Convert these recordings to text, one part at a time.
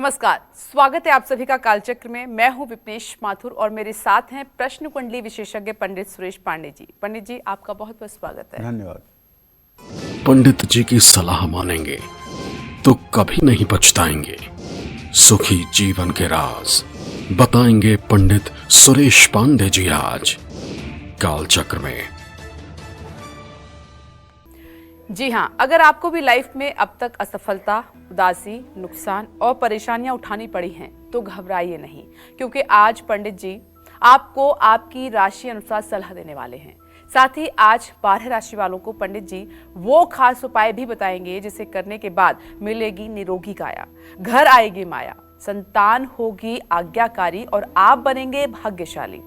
नमस्कार, स्वागत है आप सभी का कालचक्र में। मैं हूं विपनेश माथुर और मेरे साथ हैं प्रश्न कुंडली विशेषज्ञ पंडित सुरेश पांडे जी। पंडित जी, आपका बहुत बहुत स्वागत है। धन्यवाद। पंडित जी की सलाह मानेंगे तो कभी नहीं पछताएंगे। सुखी जीवन के राज बताएंगे पंडित सुरेश पांडे जी आज कालचक्र में। जी हाँ, अगर आपको भी लाइफ में अब तक असफलता, उदासी, नुकसान और परेशानियां उठानी पड़ी हैं तो घबराइए नहीं, क्योंकि आज पंडित जी आपको आपकी राशि अनुसार सलाह देने वाले हैं। साथ ही आज 12 राशि वालों को पंडित जी वो खास उपाय भी बताएंगे जिसे करने के बाद मिलेगी निरोगी काया, घर आएगी माया, संतान होगी आज्ञाकारी और आप बनेंगे भाग्यशाली।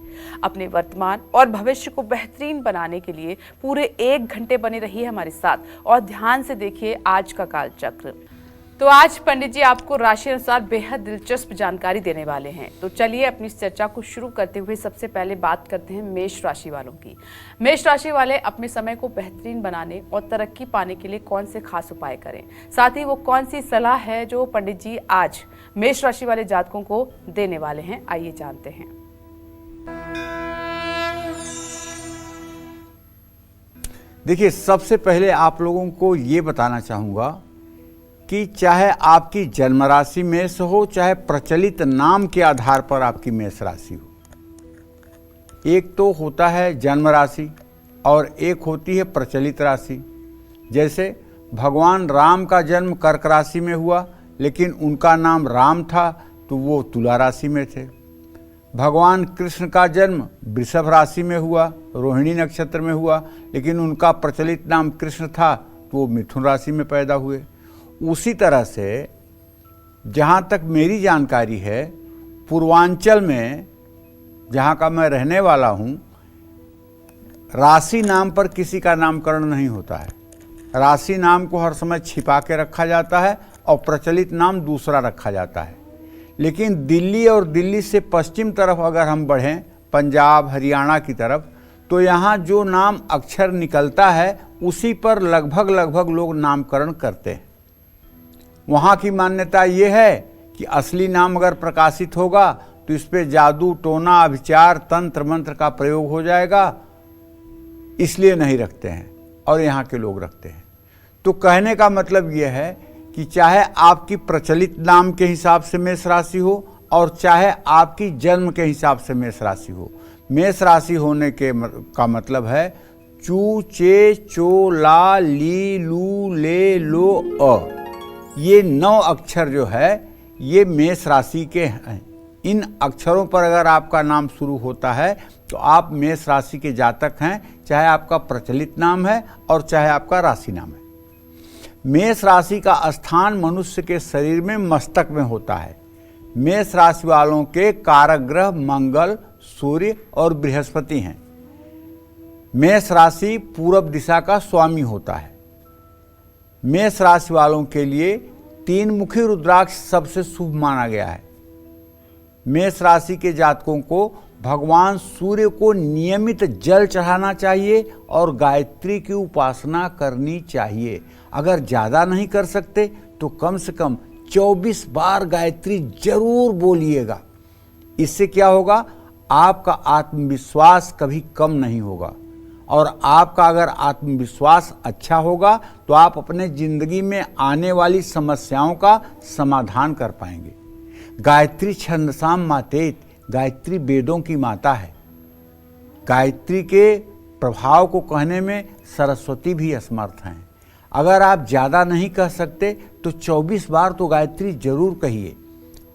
अपने वर्तमान और भविष्य को बेहतरीन बनाने के लिए पूरे 1 घंटे बने रहिए हमारे साथ और ध्यान से देखिए आज का कालचक्र। तो आज पंडित जी आपको राशि अनुसार बेहद दिलचस्प जानकारी देने वाले हैं। तो चलिए अपनी इस चर्चा को शुरू करते हुए सबसे पहले बात करते हैं मेष राशि वालों की। मेष राशि वाले अपने समय को बेहतरीन बनाने और तरक्की पाने के लिए कौन से खास उपाय करें, साथ ही वो कौन सी सलाह है जो पंडित जी आज मेष राशि वाले जातकों को देने वाले हैं, आइए जानते हैं। देखिए, सबसे पहले आप लोगों को ये बताना चाहूँगा कि चाहे आपकी जन्म राशि मेष हो, चाहे प्रचलित नाम के आधार पर आपकी मेष राशि हो, एक तो होता है जन्म राशि और एक होती है प्रचलित राशि। जैसे भगवान राम का जन्म कर्क राशि में हुआ, लेकिन उनका नाम राम था तो वो तुला राशि में थे। भगवान कृष्ण का जन्म वृषभ राशि में हुआ, रोहिणी नक्षत्र में हुआ, लेकिन उनका प्रचलित नाम कृष्ण था तो वो मिथुन राशि में पैदा हुए। उसी तरह से जहाँ तक मेरी जानकारी है, पूर्वांचल में जहाँ का मैं रहने वाला हूँ, राशि नाम पर किसी का नामकरण नहीं होता है। राशि नाम को हर समय छिपा के रखा जाता है और प्रचलित नाम दूसरा रखा जाता है। लेकिन दिल्ली और दिल्ली से पश्चिम तरफ अगर हम बढ़ें, पंजाब हरियाणा की तरफ, तो यहाँ जो नाम अक्षर निकलता है उसी पर लगभग लोग नामकरण करते हैं। वहाँ की मान्यता ये है कि असली नाम अगर प्रकाशित होगा तो इस पे जादू, टोना, अभिचार, तंत्र मंत्र का प्रयोग हो जाएगा, इसलिए नहीं रखते हैं और यहाँ के लोग रखते हैं। तो कहने का मतलब ये है कि चाहे आपकी प्रचलित नाम के हिसाब से मेष राशि हो और चाहे आपकी जन्म के हिसाब से मेष राशि हो, मेष राशि होने का मतलब है चू, चे, चो, ला, ली, लू, ले, लो, अ। ये 9 अक्षर जो है ये मेष राशि के हैं। इन अक्षरों पर अगर आपका नाम शुरू होता है तो आप मेष राशि के जातक हैं, चाहे आपका प्रचलित नाम है और चाहे आपका राशि नाम है। मेष राशि का स्थान मनुष्य के शरीर में मस्तक में होता है। मेष राशि वालों के कारक ग्रह मंगल, सूर्य और बृहस्पति हैं। मेष राशि पूरब दिशा का स्वामी होता है। मेष राशि वालों के लिए 3 मुखी रुद्राक्ष सबसे शुभ माना गया है। मेष राशि के जातकों को भगवान सूर्य को नियमित जल चढ़ाना चाहिए और गायत्री की उपासना करनी चाहिए। अगर ज़्यादा नहीं कर सकते तो कम से कम 24 बार गायत्री जरूर बोलिएगा। इससे क्या होगा, आपका आत्मविश्वास कभी कम नहीं होगा और आपका अगर आत्मविश्वास अच्छा होगा तो आप अपने जिंदगी में आने वाली समस्याओं का समाधान कर पाएंगे। गायत्री छंदसाम मातेत, गायत्री वेदों की माता है। गायत्री के प्रभाव को कहने में सरस्वती भी असमर्थ हैं। अगर आप ज़्यादा नहीं कह सकते तो 24 बार तो गायत्री जरूर कहिए।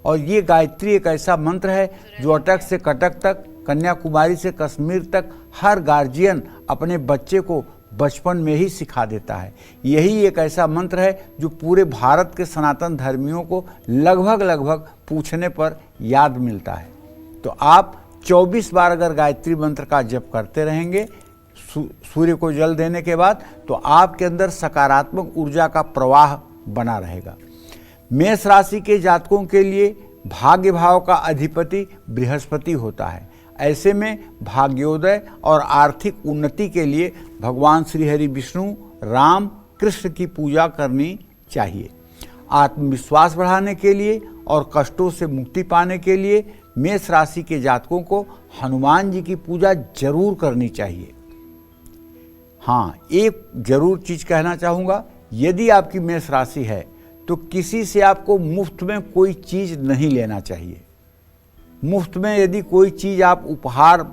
और ये गायत्री एक ऐसा मंत्र है जो अटक से कटक तक, कन्याकुमारी से कश्मीर तक हर गार्जियन अपने बच्चे को बचपन में ही सिखा देता है। यही एक ऐसा मंत्र है जो पूरे भारत के सनातन धर्मियों को लगभग पूछने पर याद मिलता है। तो आप 24 बार अगर गायत्री मंत्र का जप करते रहेंगे सूर्य को जल देने के बाद, तो आपके अंदर सकारात्मक ऊर्जा का प्रवाह बना रहेगा। मेष राशि के जातकों के लिए भाग्य भाव का अधिपति बृहस्पति होता है। ऐसे में भाग्योदय और आर्थिक उन्नति के लिए भगवान श्री हरि विष्णु, राम, कृष्ण की पूजा करनी चाहिए। आत्मविश्वास बढ़ाने के लिए और कष्टों से मुक्ति पाने के लिए मेष राशि के जातकों को हनुमान जी की पूजा जरूर करनी चाहिए। हाँ, एक जरूर चीज कहना चाहूँगा, यदि आपकी मेष राशि है तो किसी से आपको मुफ्त में कोई चीज नहीं लेना चाहिए। मुफ्त में यदि कोई चीज आप उपहार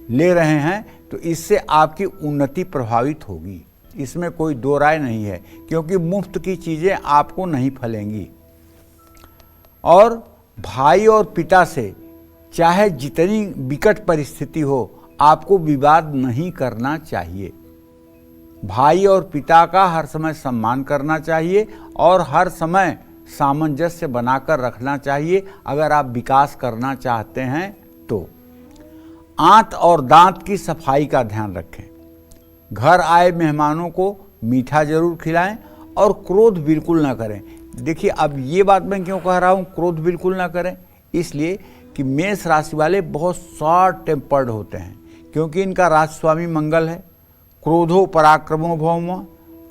ले रहे हैं तो इससे आपकी उन्नति प्रभावित होगी, इसमें कोई दो राय नहीं है, क्योंकि मुफ्त की चीजें आपको नहीं फलेंगी। और भाई और पिता से चाहे जितनी विकट परिस्थिति हो, आपको विवाद नहीं करना चाहिए। भाई और पिता का हर समय सम्मान करना चाहिए और हर समय सामंजस्य बनाकर रखना चाहिए अगर आप विकास करना चाहते हैं तो। आंत और दांत की सफाई का ध्यान रखें। घर आए मेहमानों को मीठा जरूर खिलाएं और क्रोध बिल्कुल ना करें। देखिए, अब ये बात मैं क्यों कह रहा हूँ क्रोध बिल्कुल ना करें, इसलिए कि मेष राशि वाले बहुत शॉर्ट टेम्पर्ड होते हैं, क्योंकि इनका राजस्वामी मंगल है। क्रोधो पराक्रमो भौम,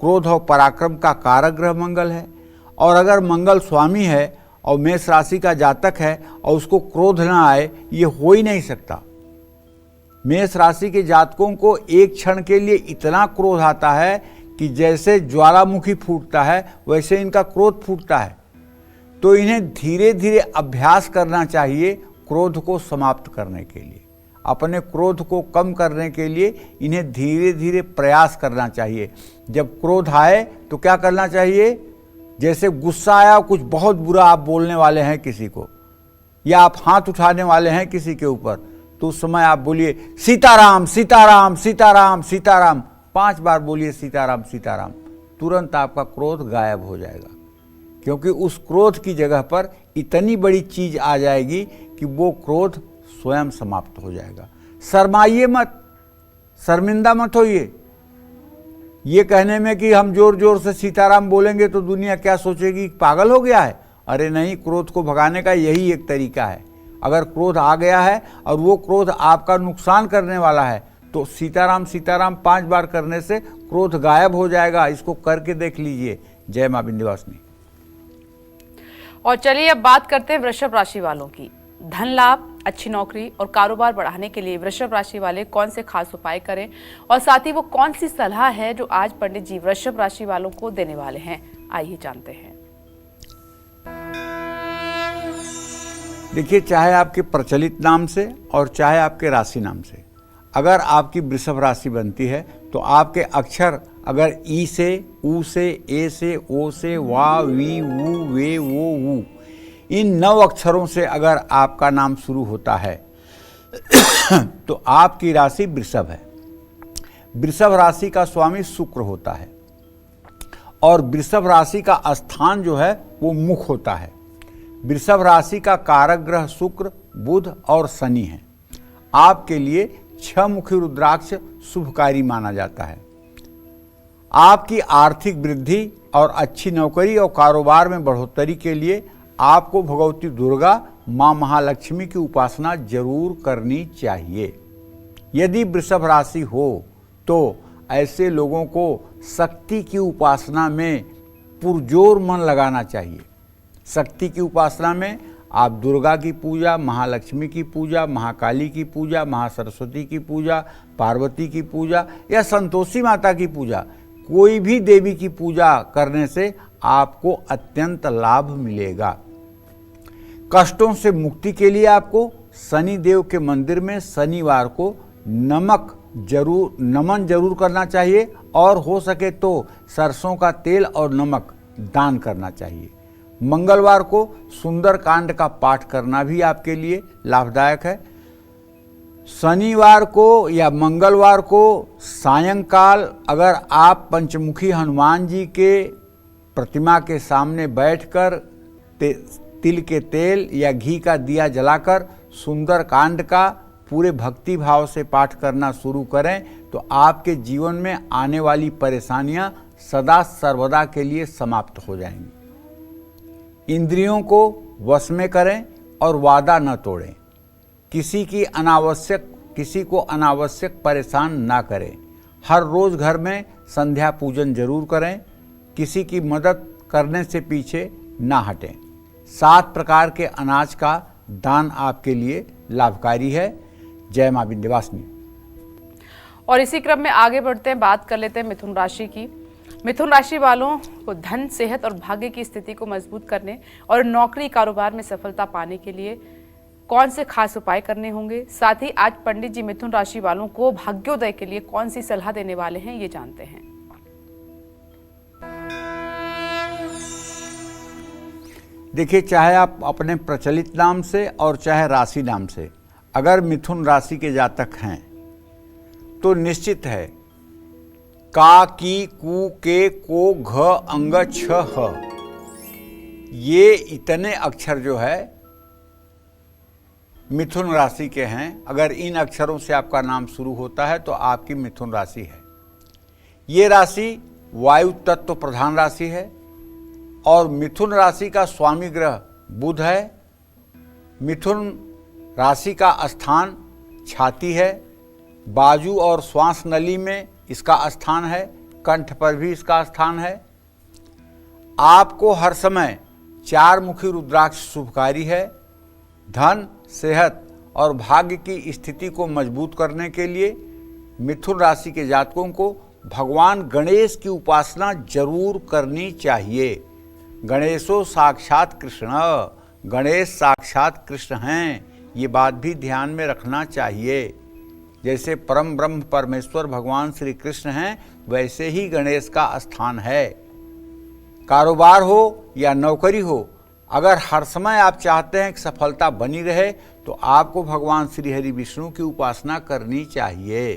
क्रोध और पराक्रम का कारक ग्रह मंगल है। और अगर मंगल स्वामी है और मेष राशि का जातक है और उसको क्रोध ना आए, ये हो ही नहीं सकता। मेष राशि के जातकों को एक क्षण के लिए इतना क्रोध आता है कि जैसे ज्वालामुखी फूटता है वैसे इनका क्रोध फूटता है। तो इन्हें धीरे धीरे अभ्यास करना चाहिए क्रोध को समाप्त करने के लिए। अपने क्रोध को कम करने के लिए इन्हें धीरे धीरे प्रयास करना चाहिए। जब क्रोध आए तो क्या करना चाहिए, जैसे गुस्सा आया, कुछ बहुत बुरा आप बोलने वाले हैं किसी को, या आप हाथ उठाने वाले हैं किसी के ऊपर, तो उस समय आप बोलिए सीताराम सीताराम सीताराम सीताराम, 5 बार बोलिए सीताराम सीताराम। तुरंत आपका क्रोध गायब हो जाएगा, क्योंकि उस क्रोध की जगह पर इतनी बड़ी चीज आ जाएगी कि वो क्रोध स्वयं समाप्त हो जाएगा। शर्माइए मत, शर्मिंदा मत होइए ये कहने में कि हम जोर जोर से सीताराम बोलेंगे तो दुनिया क्या सोचेगी, पागल हो गया है। अरे नहीं, क्रोध को भगाने का यही एक तरीका है। अगर क्रोध आ गया है और वो क्रोध आपका नुकसान करने वाला है तो सीताराम सीताराम 5 बार करने से क्रोध गायब हो जाएगा। इसको करके देख लीजिए। जय मां विंध्यवासिनी। और चलिए अब बात करते हैं वृषभ राशि वालों की। धन लाभ, अच्छी नौकरी और कारोबार बढ़ाने के लिए वृषभ राशि वाले कौन से खास उपाय करें, और साथ ही वो कौन सी सलाह है जो आज पंडित जी वृषभ राशि वालों को देने वाले हैं, आइए जानते हैं। देखिए, चाहे आपके प्रचलित नाम से और चाहे आपके राशि नाम से, अगर आपकी वृषभ राशि बनती है तो आपके अक्षर अगर ई से, ऊ से, ए से, ओ से, वा, वी, वू, वे, वो, वू, इन 9 अक्षरों से अगर आपका नाम शुरू होता है तो आपकी राशि वृषभ है। वृषभ राशि का स्वामी शुक्र होता है और वृषभ राशि का स्थान जो है वो मुख होता है। वृषभ राशि का कारक ग्रह शुक्र, बुध और शनि है। आपके लिए 6 मुखी रुद्राक्ष शुभकारी माना जाता है। आपकी आर्थिक वृद्धि और अच्छी नौकरी और कारोबार में बढ़ोतरी के लिए आपको भगवती दुर्गा, मां महालक्ष्मी की उपासना जरूर करनी चाहिए। यदि वृषभ राशि हो तो ऐसे लोगों को शक्ति की उपासना में पुरजोर मन लगाना चाहिए। शक्ति की उपासना में आप दुर्गा की पूजा, महालक्ष्मी की पूजा, महाकाली की पूजा, महासरस्वती की पूजा, पार्वती की पूजा या संतोषी माता की पूजा, कोई भी देवी की पूजा करने से आपको अत्यंत लाभ मिलेगा। कष्टों से मुक्ति के लिए आपको शनि देव के मंदिर में शनिवार को नमन जरूर करना चाहिए और हो सके तो सरसों का तेल और नमक दान करना चाहिए। मंगलवार को सुंदर कांड का पाठ करना भी आपके लिए लाभदायक है। शनिवार को या मंगलवार को सायंकाल अगर आप पंचमुखी हनुमान जी के प्रतिमा के सामने बैठकर तिल के तेल या घी का दिया जलाकर सुंदर कांड का पूरे भक्ति भाव से पाठ करना शुरू करें तो आपके जीवन में आने वाली परेशानियां सदा सर्वदा के लिए समाप्त हो जाएंगी। इंद्रियों को वश में करें और वादा न तोड़ें। किसी को अनावश्यक परेशान ना करें। हर रोज घर में संध्या पूजन जरूर करें। किसी की मदद करने से पीछे ना हटें। 7 प्रकार के अनाज का दान आपके लिए लाभकारी है। जय मां विंध्यवासिनी। और इसी क्रम में आगे बढ़ते हैं, बात कर लेते हैं मिथुन राशि की। मिथुन राशि वालों को धन, सेहत और भाग्य की स्थिति को मजबूत करने और नौकरी कारोबार में सफलता पाने के लिए कौन से खास उपाय करने होंगे, साथ ही आज पंडित जी मिथुन राशि वालों को भाग्योदय के लिए कौन सी सलाह देने वाले हैं, ये जानते हैं। देखिए, चाहे आप अपने प्रचलित नाम से और चाहे राशि नाम से अगर मिथुन राशि के जातक हैं तो निश्चित है का, की, कु, के, को, घ, अंग, छ, ह, ये इतने अक्षर जो है मिथुन राशि के हैं। अगर इन अक्षरों से आपका नाम शुरू होता है तो आपकी मिथुन राशि है। ये राशि वायु तत्व प्रधान राशि है और मिथुन राशि का स्वामी ग्रह बुध है। मिथुन राशि का स्थान छाती है, बाजू और श्वास नली में इसका स्थान है, कंठ पर भी इसका स्थान है। आपको हर समय 4 मुखी रुद्राक्ष शुभकारी है। धन, सेहत और भाग्य की स्थिति को मजबूत करने के लिए मिथुन राशि के जातकों को भगवान गणेश की उपासना जरूर करनी चाहिए। गणेशो साक्षात कृष्ण, गणेश साक्षात कृष्ण हैं, ये बात भी ध्यान में रखना चाहिए। जैसे परम ब्रह्म परमेश्वर भगवान श्री कृष्ण हैं, वैसे ही गणेश का स्थान है। कारोबार हो या नौकरी हो, अगर हर समय आप चाहते हैं कि सफलता बनी रहे तो आपको भगवान श्री हरि विष्णु की उपासना करनी चाहिए।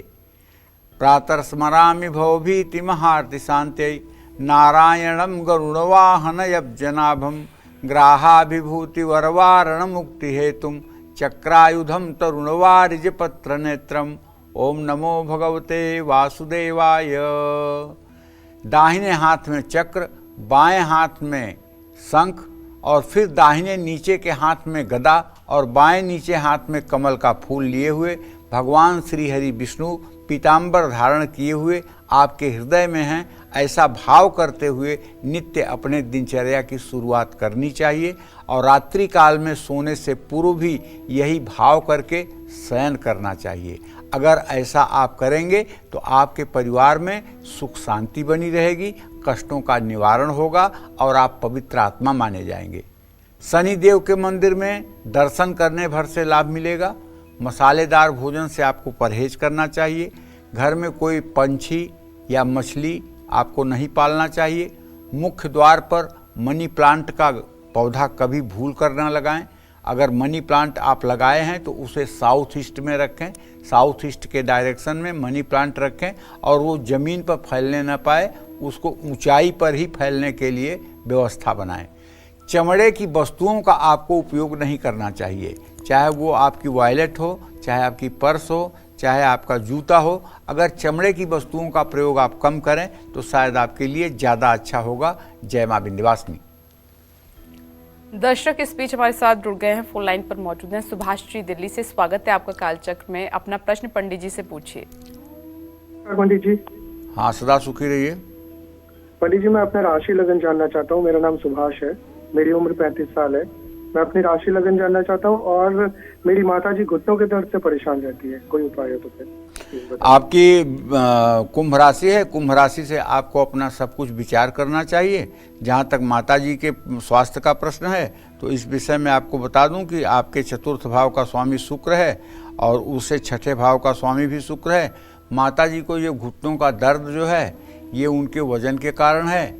प्रातः स्मरामि भवभीति महार्ति शांत्यै नारायणं गरुड़वाहन यब्जनाभं ग्राहाभिभूति वरवारण मुक्ति हेतुम चक्रायुधम तरुणवारिज पत्र नेत्रम। ओम नमो भगवते वासुदेवाय। दाहिने हाथ में चक्र, बाएं हाथ में शंख और फिर दाहिने नीचे के हाथ में गदा और बाएं नीचे हाथ में कमल का फूल लिए हुए भगवान श्री हरि विष्णु पीताम्बर धारण किए हुए आपके हृदय में हैं, ऐसा भाव करते हुए नित्य अपने दिनचर्या की शुरुआत करनी चाहिए। और रात्रि काल में सोने से पूर्व भी यही भाव करके शयन करना चाहिए। अगर ऐसा आप करेंगे तो आपके परिवार में सुख शांति बनी रहेगी, कष्टों का निवारण होगा और आप पवित्र आत्मा माने जाएंगे। शनि देव के मंदिर में दर्शन करने भर से लाभ मिलेगा। मसालेदार भोजन से आपको परहेज करना चाहिए। घर में कोई पंछी या मछली आपको नहीं पालना चाहिए। मुख्य द्वार पर मनी प्लांट का पौधा कभी भूल कर न लगाएं। अगर मनी प्लांट आप लगाए हैं तो उसे साउथ ईस्ट में रखें, साउथ ईस्ट के डायरेक्शन में मनी प्लांट रखें और वो ज़मीन पर फैलने न पाए, उसको ऊंचाई पर ही फैलने के लिए व्यवस्था बनाएं। चमड़े की वस्तुओं का आपको उपयोग नहीं करना चाहिए, चाहे वो आपकी वॉलेट हो, चाहे आपकी पर्स हो, चाहे आपका जूता हो। अगर चमड़े की वस्तुओं का प्रयोग आप कम करें तो शायद आपके लिए ज़्यादा अच्छा होगा। जय मां विंध्यवासिनी। दर्शक इस बीच हमारे साथ जुड़ गए हैं, फोन लाइन पर मौजूद हैं सुभाष जी दिल्ली से। स्वागत है आपका कालचक्र में। अपना प्रश्न पंडित जी से पूछिए। पंडित जी। हाँ, सदा सुखी रहिए। पंडित जी, मैं अपना राशि लगन जानना चाहता हूँ। मेरा नाम सुभाष है, मेरी उम्र 35 साल है। मैं अपनी राशि लगन जानना चाहता हूँ और मेरी माता जी घुटनों के दर्द से परेशान रहती है, कोई उपाय हो तो फिर। आपकी कुंभ राशि है, कुंभ राशि से आपको अपना सब कुछ विचार करना चाहिए। जहाँ तक माता जी के स्वास्थ्य का प्रश्न है तो इस विषय में आपको बता दूं कि आपके चतुर्थ भाव का स्वामी शुक्र है और उससे छठे भाव का स्वामी भी शुक्र है। माता जी को ये घुटनों का दर्द जो है ये उनके वजन के कारण है।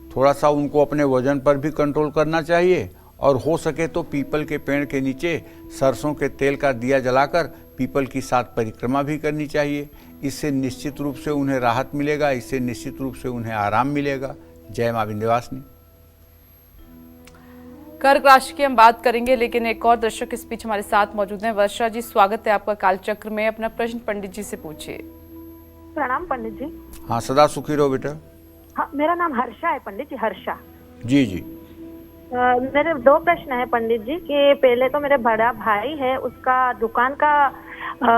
थोड़ा सा उनको अपने वजन पर भी कंट्रोल करना चाहिए और हो सके तो पीपल के पेड़ के नीचे सरसों के तेल का दिया जलाकर पीपल की 7 परिक्रमा भी करनी चाहिए। इससे निश्चित रूप से उन्हें राहत मिलेगा, इससे निश्चित रूप से उन्हें आराम मिलेगा। जय मां विंध्यवासिनी। कर्क राशि की हम बात करेंगे, लेकिन एक और दर्शक इस बीच हमारे साथ मौजूद हैं। वर्षा जी, स्वागत है आपका कालचक्र में। अपना प्रश्न पंडित जी से पूछिए। प्रणाम पंडित जी। हाँ, सदा सुखी रहो बेटा। हाँ, मेरा नाम हर्षा है पंडित जी, हर्षा। जी जी। मेरे 2 प्रश्न है पंडित जी कि पहले तो मेरे बड़ा भाई है, उसका दुकान का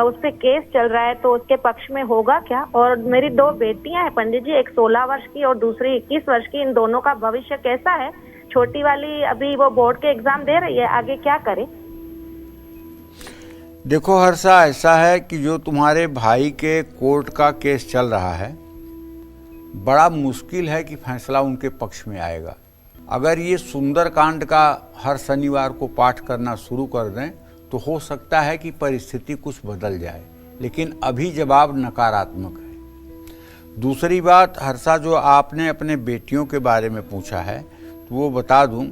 उस पे केस चल रहा है, तो उसके पक्ष में होगा क्या? और मेरी 2 बेटियां हैं पंडित जी, एक 16 वर्ष की और दूसरी 21 वर्ष की। इन दोनों का भविष्य कैसा है? छोटी वाली अभी वो बोर्ड के एग्जाम दे रही है, आगे क्या करे? देखो हर्षा, ऐसा है कि जो तुम्हारे भाई के कोर्ट का केस चल रहा है, बड़ा मुश्किल है कि फैसला उनके पक्ष में आएगा। अगर ये सुंदरकांड का हर शनिवार को पाठ करना शुरू कर दें तो हो सकता है कि परिस्थिति कुछ बदल जाए, लेकिन अभी जवाब नकारात्मक है। दूसरी बात हर्षा, जो आपने अपने बेटियों के बारे में पूछा है तो वो बता दूं,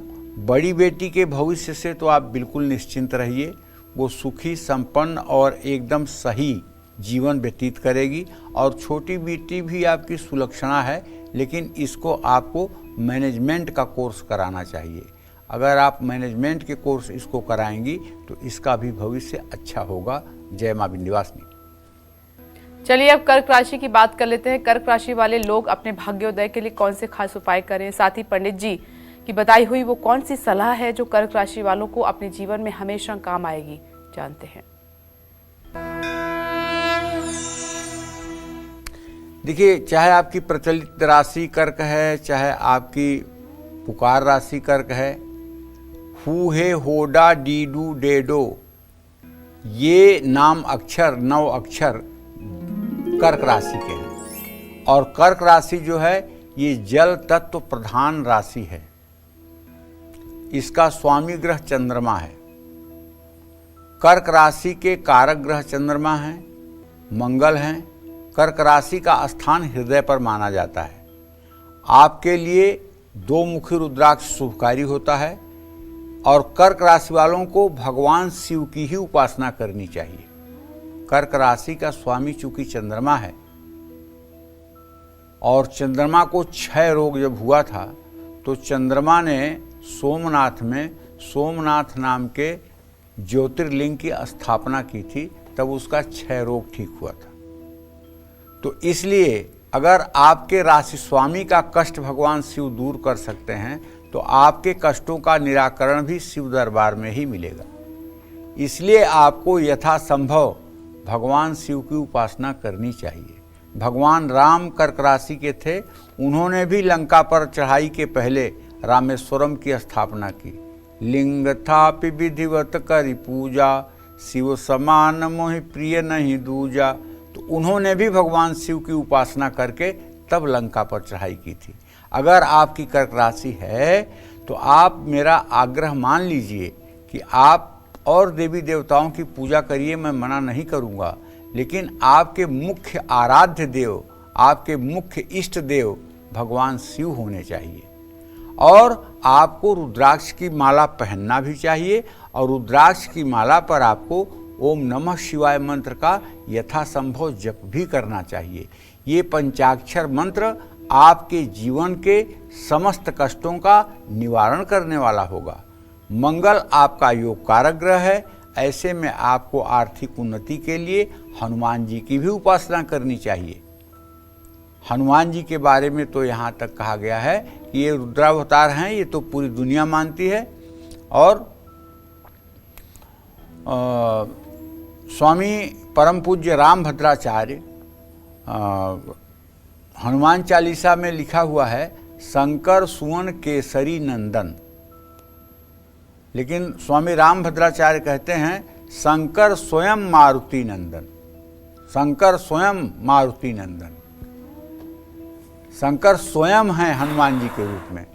बड़ी बेटी के भविष्य से तो आप बिल्कुल निश्चिंत रहिए। वो सुखी, संपन्न और एकदम सही जीवन व्यतीत करेगी। और छोटी बेटी भी आपकी सुलक्षणा है, लेकिन इसको आपको मैनेजमेंट का कोर्स कराना चाहिए। अगर आप मैनेजमेंट के कोर्स इसको कराएंगी तो इसका भी भविष्य अच्छा होगा। जय मां विंध्यवासिनी। चलिए अब कर्क राशि की बात कर लेते हैं। कर्क राशि वाले लोग अपने भाग्योदय के लिए कौन से खास उपाय करें, साथ ही पंडित जी की बताई हुई वो कौन सी सलाह है जो कर्क राशि वालों को अपने जीवन में हमेशा काम आएगी, जानते हैं। देखिए, चाहे आपकी प्रचलित राशि कर्क है, चाहे आपकी पुकार राशि कर्क है, हु हे होडा डीडू डेडो, ये नाम अक्षर 9 अक्षर कर्क राशि के हैं। और कर्क राशि जो है ये जल तत्व प्रधान राशि है। इसका स्वामी ग्रह चंद्रमा है। कर्क राशि के कारक ग्रह चंद्रमा हैं, मंगल हैं। कर्क राशि का स्थान हृदय पर माना जाता है। आपके लिए 2 मुखी रुद्राक्ष शुभकारी होता है। और कर्क राशि वालों को भगवान शिव की ही उपासना करनी चाहिए। कर्क राशि का स्वामी चूंकि चंद्रमा है, और चंद्रमा को क्षय रोग जब हुआ था तो चंद्रमा ने सोमनाथ में सोमनाथ नाम के ज्योतिर्लिंग की स्थापना की थी, तब उसका क्षय रोग ठीक हुआ था। तो इसलिए अगर आपके राशि स्वामी का कष्ट भगवान शिव दूर कर सकते हैं तो आपके कष्टों का निराकरण भी शिव दरबार में ही मिलेगा। इसलिए आपको यथासंभव भगवान शिव की उपासना करनी चाहिए। भगवान राम कर्क राशि के थे, उन्होंने भी लंका पर चढ़ाई के पहले रामेश्वरम की स्थापना की। लिंग थापि विधिवत करि पूजा, शिव समान मोहि प्रिय नहीं दूजा। तो उन्होंने भी भगवान शिव की उपासना करके तब लंका पर चढ़ाई की थी। अगर आपकी कर्क राशि है तो आप मेरा आग्रह मान लीजिए कि आप और देवी देवताओं की पूजा करिए, मैं मना नहीं करूँगा, लेकिन आपके मुख्य आराध्य देव, आपके मुख्य इष्ट देव भगवान शिव होने चाहिए। और आपको रुद्राक्ष की माला पहनना भी चाहिए, और रुद्राक्ष की माला पर आपको ओम नमः शिवाय मंत्र का यथासंभव जप भी करना चाहिए। ये पंचाक्षर मंत्र आपके जीवन के समस्त कष्टों का निवारण करने वाला होगा। मंगल आपका योग कारक ग्रह है। ऐसे में आपको आर्थिक उन्नति के लिए हनुमान जी की भी उपासना करनी चाहिए। हनुमान जी के बारे में तो यहाँ तक कहा गया है कि ये रुद्रावतार हैं, ये तो पूरी दुनिया मानती है। और स्वामी परम पूज्य रामभद्राचार्य हनुमान चालीसा में लिखा हुआ है शंकर सुवन केसरी नंदन, लेकिन स्वामी रामभद्राचार्य कहते हैं शंकर स्वयं मारुति नंदन। शंकर स्वयं मारुति नंदन, शंकर स्वयं हैं हनुमान जी के रूप में।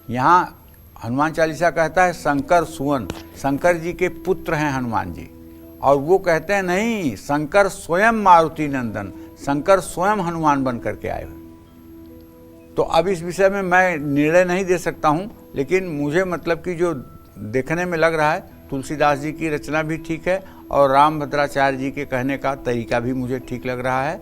यहाँ हनुमान चालीसा कहता है शंकर सुवन, शंकर जी के पुत्र हैं हनुमान जी। और वो कहते हैं नहीं, शंकर स्वयं मारुति नंदन, शंकर स्वयं हनुमान बन करके आए हुए। तो अब इस विषय में मैं निर्णय नहीं दे सकता हूँ, लेकिन मुझे मतलब कि जो देखने में लग रहा है तुलसीदास जी की रचना भी ठीक है और रामभद्राचार्य जी के कहने का तरीका भी मुझे ठीक लग रहा है।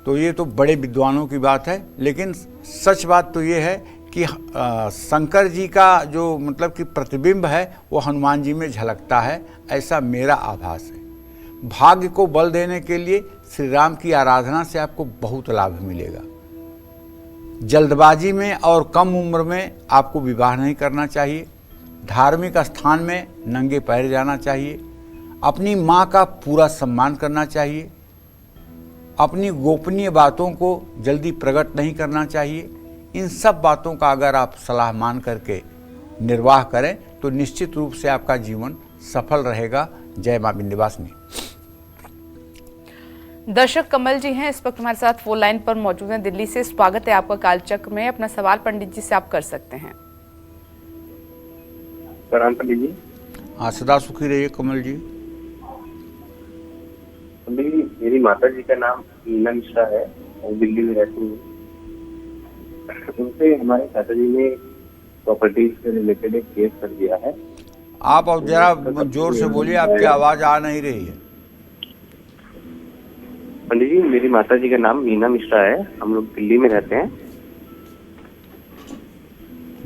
तो ये तो बड़े विद्वानों की बात है, लेकिन सच बात तो ये है कि शंकर जी का जो मतलब कि प्रतिबिंब है वो हनुमान जी में झलकता है, ऐसा मेरा आभास है। भाग्य को बल देने के लिए श्री राम की आराधना से आपको बहुत लाभ मिलेगा। जल्दबाजी में और कम उम्र में आपको विवाह नहीं करना चाहिए। धार्मिक स्थान में नंगे पैर जाना चाहिए। अपनी माँ का पूरा सम्मान करना चाहिए। अपनी गोपनीय बातों को जल्दी प्रकट नहीं करना चाहिए। इन सब बातों का अगर आप सलाह मान करके निर्वाह करें तो निश्चित रूप से आपका जीवन सफल रहेगा। जय मां विंध्यवासिनी। दर्शक कमल जी हैं इस वक्त हमारे साथ फोन लाइन पर मौजूद हैं दिल्ली से। स्वागत है आपका कालचक्र में। अपना सवाल पंडित जी से आप कर सकते हैं। प्रणाम पंडित जी। हाँ, सदा सुखी रहिए कमल जी। पंडित जी, मेरी माता जी का नाम मीना मिश्रा है और दिल्ली में रहती हूँ। उनसे हमारे चाचा जी ने प्रॉपर्टीज से रिलेटेड एक केस कर दिया है। आप अब जरा जोर से बोलिए, आपकी आवाज आ नहीं रही है। पंडित जी, मेरी माता जी का नाम मीना मिश्रा है, हम लोग दिल्ली में रहते हैं।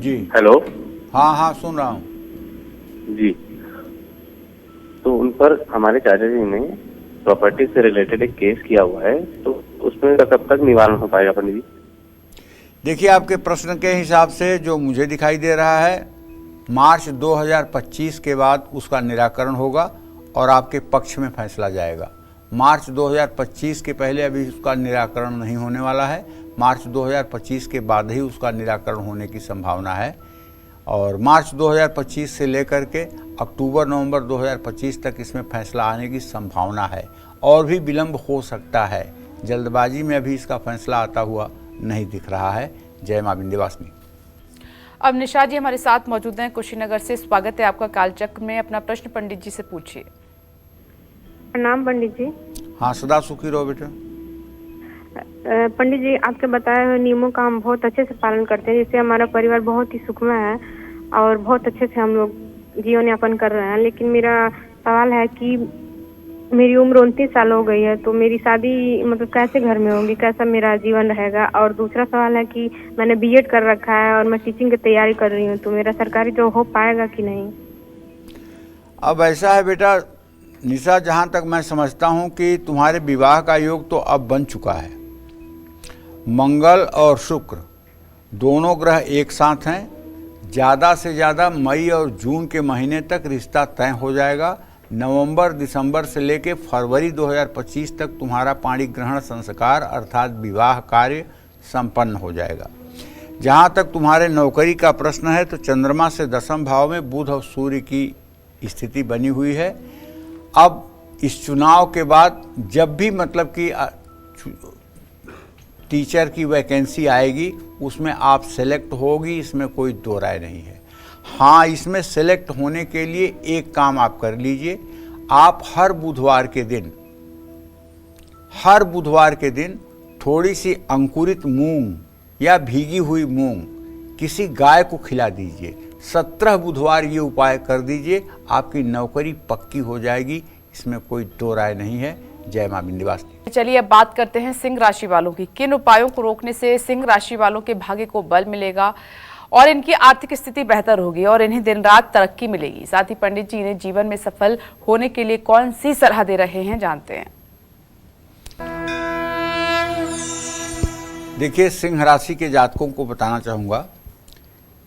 जी हेलो। हाँ हाँ, सुन रहा हूँ जी। तो उन पर हमारे चाचा जी ने प्रॉपर्टी से रिलेटेड एक केस किया हुआ है, तो उसमें कब तक निवारण हो पाएगा पंडित जी? देखिए, आपके प्रश्न के हिसाब से जो मुझे दिखाई दे रहा है, मार्च 2025 के बाद उसका निराकरण होगा और आपके पक्ष में फैसला जाएगा। मार्च 2025 के पहले अभी उसका निराकरण नहीं होने वाला है। मार्च 2025 के बाद ही उसका निराकरण होने की संभावना है और मार्च 2025 से लेकर के अक्टूबर नवंबर 2025 तक इसमें फैसला आने की संभावना है और भी विलंब हो सकता है। जल्दबाजी में अभी इसका फैसला आता हुआ नहीं दिख रहा है। जय मां विंध्यवासिनी। अब निशा जी हमारे साथ मौजूद हैं कुशीनगर से। स्वागत है आपका कालचक्र में। अपना प्रश्न पंडित जी से पूछिए। प्रणाम पंडित जी। हाँ, सदा सुखी रहो बेटा। पंडित जी, आपके बताए हुए नियमों का हम बहुत अच्छे से पालन करते हैं, जिससे हमारा परिवार बहुत ही सुखमय है और बहुत अच्छे से हम लोग जीवन यापन कर रहे हैं। लेकिन मेरा सवाल है कि मेरी उम्र 29 साल हो गई है, तो मेरी शादी मतलब कैसे घर में होगी, कैसा मेरा जीवन रहेगा? और दूसरा सवाल है कि मैंने बीएड कर रखा है और मैं टीचिंग की तैयारी कर रही हूँ, तो मेरा सरकारी जॉब हो पाएगा कि नहीं? अब ऐसा है बेटा निशा, जहाँ तक मैं समझता हूँ कि तुम्हारे विवाह का योग तो अब बन चुका है। मंगल और शुक्र दोनों ग्रह एक साथ हैं। ज़्यादा से ज़्यादा मई और जून के महीने तक रिश्ता तय हो जाएगा। नवंबर दिसंबर से लेकर फरवरी 2025 तक तुम्हारा पाणी ग्रहण संस्कार अर्थात विवाह कार्य संपन्न हो जाएगा। जहाँ तक तुम्हारे नौकरी का प्रश्न है तो चंद्रमा से दसम भाव में बुध और सूर्य की स्थिति बनी हुई है। अब इस चुनाव के बाद जब भी मतलब कि टीचर की वैकेंसी आएगी उसमें आप सेलेक्ट होगी, इसमें कोई दो राय नहीं है। हाँ, इसमें सेलेक्ट होने के लिए एक काम आप कर लीजिए। आप हर बुधवार के दिन थोड़ी सी अंकुरित मूंग या भीगी हुई मूंग किसी गाय को खिला दीजिए। 17 बुधवार ये उपाय कर दीजिए, आपकी नौकरी पक्की हो जाएगी, इसमें कोई दो राय नहीं है। जय मां विंध्यवासिनी। चलिए अब बात करते हैं सिंह राशि वालों की। किन उपायों को रोकने से सिंह राशि वालों के भाग्य को बल मिलेगा और इनकी आर्थिक स्थिति बेहतर होगी और इन्हें दिन रात तरक्की मिलेगी? साथ ही पंडित जी इन्हें जीवन में सफल होने के लिए कौन सी सलाह दे रहे हैं, जानते हैं। देखिए, सिंह राशि के जातकों को बताना चाहूँगा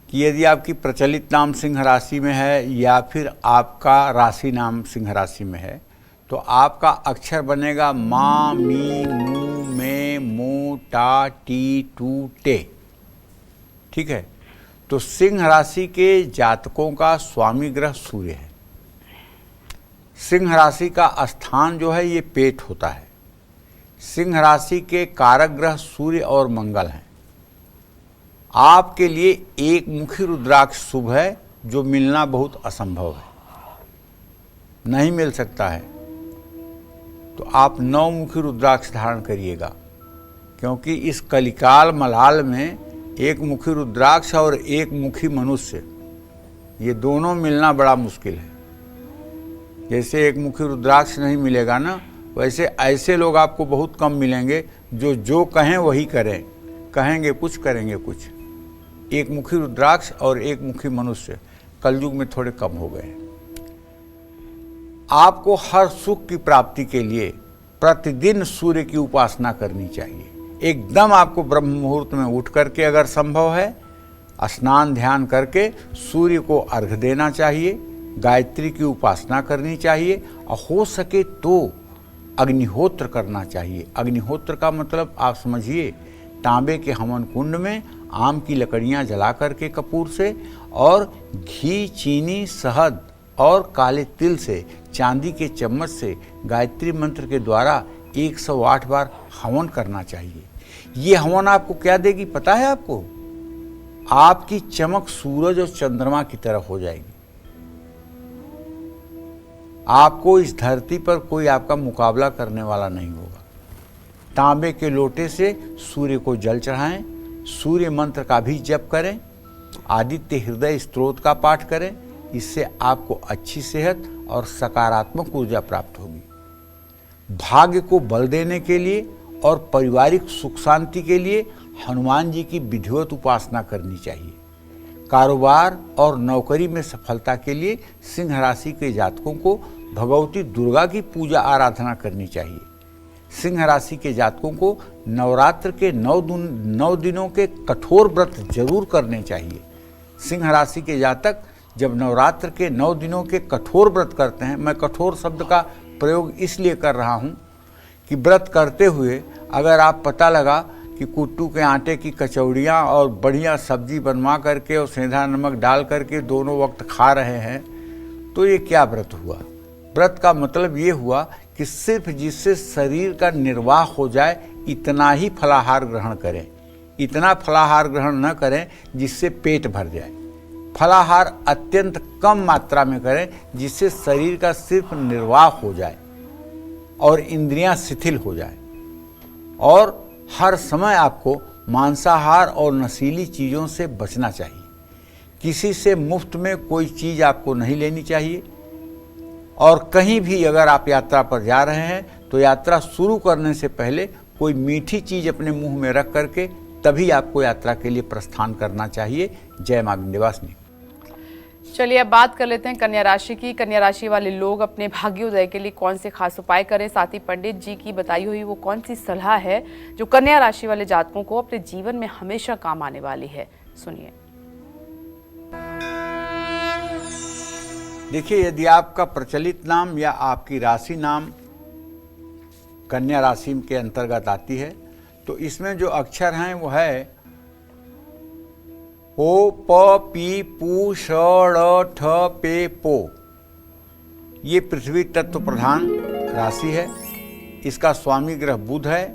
कि यदि आपकी प्रचलित नाम सिंह राशि में है या फिर आपका राशि नाम सिंह राशि में है तो आपका अक्षर बनेगा मा, मी, मू, मे, मो, टा, टी, टू, टे। ठीक है, तो सिंह राशि के जातकों का स्वामी ग्रह सूर्य है। सिंह राशि का स्थान जो है ये पेट होता है। सिंह राशि के कारक ग्रह सूर्य और मंगल हैं। आपके लिए एक मुखी रुद्राक्ष शुभ है जो मिलना बहुत असंभव है, नहीं मिल सकता है। तो आप 9 मुखी रुद्राक्ष धारण करिएगा, क्योंकि इस कलिकाल मलाल में एक मुखी रुद्राक्ष और एक मुखी मनुष्य ये दोनों मिलना बड़ा मुश्किल है। जैसे एक मुखी रुद्राक्ष नहीं मिलेगा ना, वैसे ऐसे लोग आपको बहुत कम मिलेंगे जो कहें वही करें, कहेंगे कुछ करेंगे कुछ। एक मुखी रुद्राक्ष और एक मुखी मनुष्य कलयुग में थोड़े कम हो गए। आपको हर सुख की प्राप्ति के लिए प्रतिदिन सूर्य की उपासना करनी चाहिए। एकदम आपको ब्रह्म मुहूर्त में उठ करके अगर संभव है स्नान ध्यान करके सूर्य को अर्घ्य देना चाहिए, गायत्री की उपासना करनी चाहिए और हो सके तो अग्निहोत्र करना चाहिए। अग्निहोत्र का मतलब आप समझिए, तांबे के हवन कुंड में आम की लकड़ियाँ जला करके कपूर से और घी, चीनी, शहद और काले तिल से चांदी के चम्मच से गायत्री मंत्र के द्वारा 108 बार हवन करना चाहिए। ये हवन आपको क्या देगी पता है आपको? आपकी चमक सूरज और चंद्रमा की तरह हो जाएगी। आपको इस धरती पर कोई आपका मुकाबला करने वाला नहीं होगा। तांबे के लोटे से सूर्य को जल चढ़ाएं, सूर्य मंत्र का भी जप करें, आदित्य हृदय स्तोत्र का पाठ करें। इससे आपको अच्छी सेहत और सकारात्मक ऊर्जा प्राप्त होगी। भाग्य को बल देने के लिए और पारिवारिक सुख शांति के लिए हनुमान जी की विधिवत उपासना करनी चाहिए। कारोबार और नौकरी में सफलता के लिए सिंह राशि के जातकों को भगवती दुर्गा की पूजा आराधना करनी चाहिए। सिंह राशि के जातकों को नवरात्र के 9 दिनों के कठोर व्रत जरूर करने चाहिए। सिंह राशि के जातक जब नवरात्र के 9 दिनों के कठोर व्रत करते हैं, मैं कठोर शब्द का प्रयोग इसलिए कर रहा हूँ कि व्रत करते हुए अगर आप पता लगा कि कुट्टू के आटे की कचौड़ियाँ और बढ़िया सब्जी बनवा करके और सेंधा नमक डाल करके दोनों वक्त खा रहे हैं, तो ये क्या व्रत हुआ? व्रत का मतलब ये हुआ कि सिर्फ जिससे शरीर का निर्वाह हो जाए इतना ही फलाहार ग्रहण करें। इतना फलाहार ग्रहण न करें जिससे पेट भर जाए। फलाहार अत्यंत कम मात्रा में करें जिससे शरीर का सिर्फ निर्वाह हो जाए और इंद्रियां शिथिल हो जाए। और हर समय आपको मांसाहार और नशीली चीज़ों से बचना चाहिए। किसी से मुफ्त में कोई चीज़ आपको नहीं लेनी चाहिए। और कहीं भी अगर आप यात्रा पर जा रहे हैं तो यात्रा शुरू करने से पहले कोई मीठी चीज़ अपने मुंह में रख करके तभी आपको यात्रा के लिए प्रस्थान करना चाहिए। जय मां विंध्यवासिनी। चलिए अब बात कर लेते हैं कन्या राशि की। कन्या राशि वाले लोग अपने भाग्योदय के लिए कौन से खास उपाय करें, साथ ही पंडित जी की बताई हुई वो कौन सी सलाह है जो कन्या राशि वाले जातकों को अपने जीवन में हमेशा काम आने वाली है, सुनिए। देखिए, यदि आपका प्रचलित नाम या आपकी राशि नाम कन्या राशि के अंतर्गत आती है तो इसमें जो अक्षर हैं वो है ओ, प, पी, पू, ष, ड़, ठ, पे, पो। ये पृथ्वी तत्व प्रधान राशि है। इसका स्वामी ग्रह बुध है।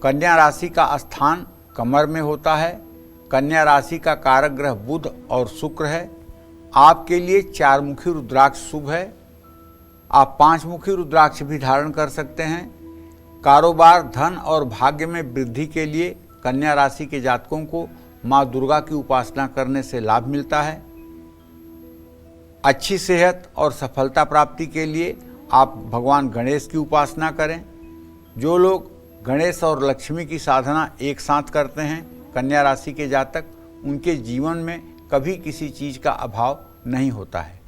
कन्या राशि का स्थान कमर में होता है। कन्या राशि का कारक ग्रह बुध और शुक्र है। आपके लिए 4 मुखी रुद्राक्ष शुभ है। आप 5 मुखी रुद्राक्ष भी धारण कर सकते हैं। कारोबार, धन और भाग्य में वृद्धि के लिए कन्या राशि के जातकों को माँ दुर्गा की उपासना करने से लाभ मिलता है। अच्छी सेहत और सफलता प्राप्ति के लिए आप भगवान गणेश की उपासना करें। जो लोग गणेश और लक्ष्मी की साधना एक साथ करते हैं, कन्या राशि के जातक, उनके जीवन में कभी किसी चीज़ का अभाव नहीं होता है।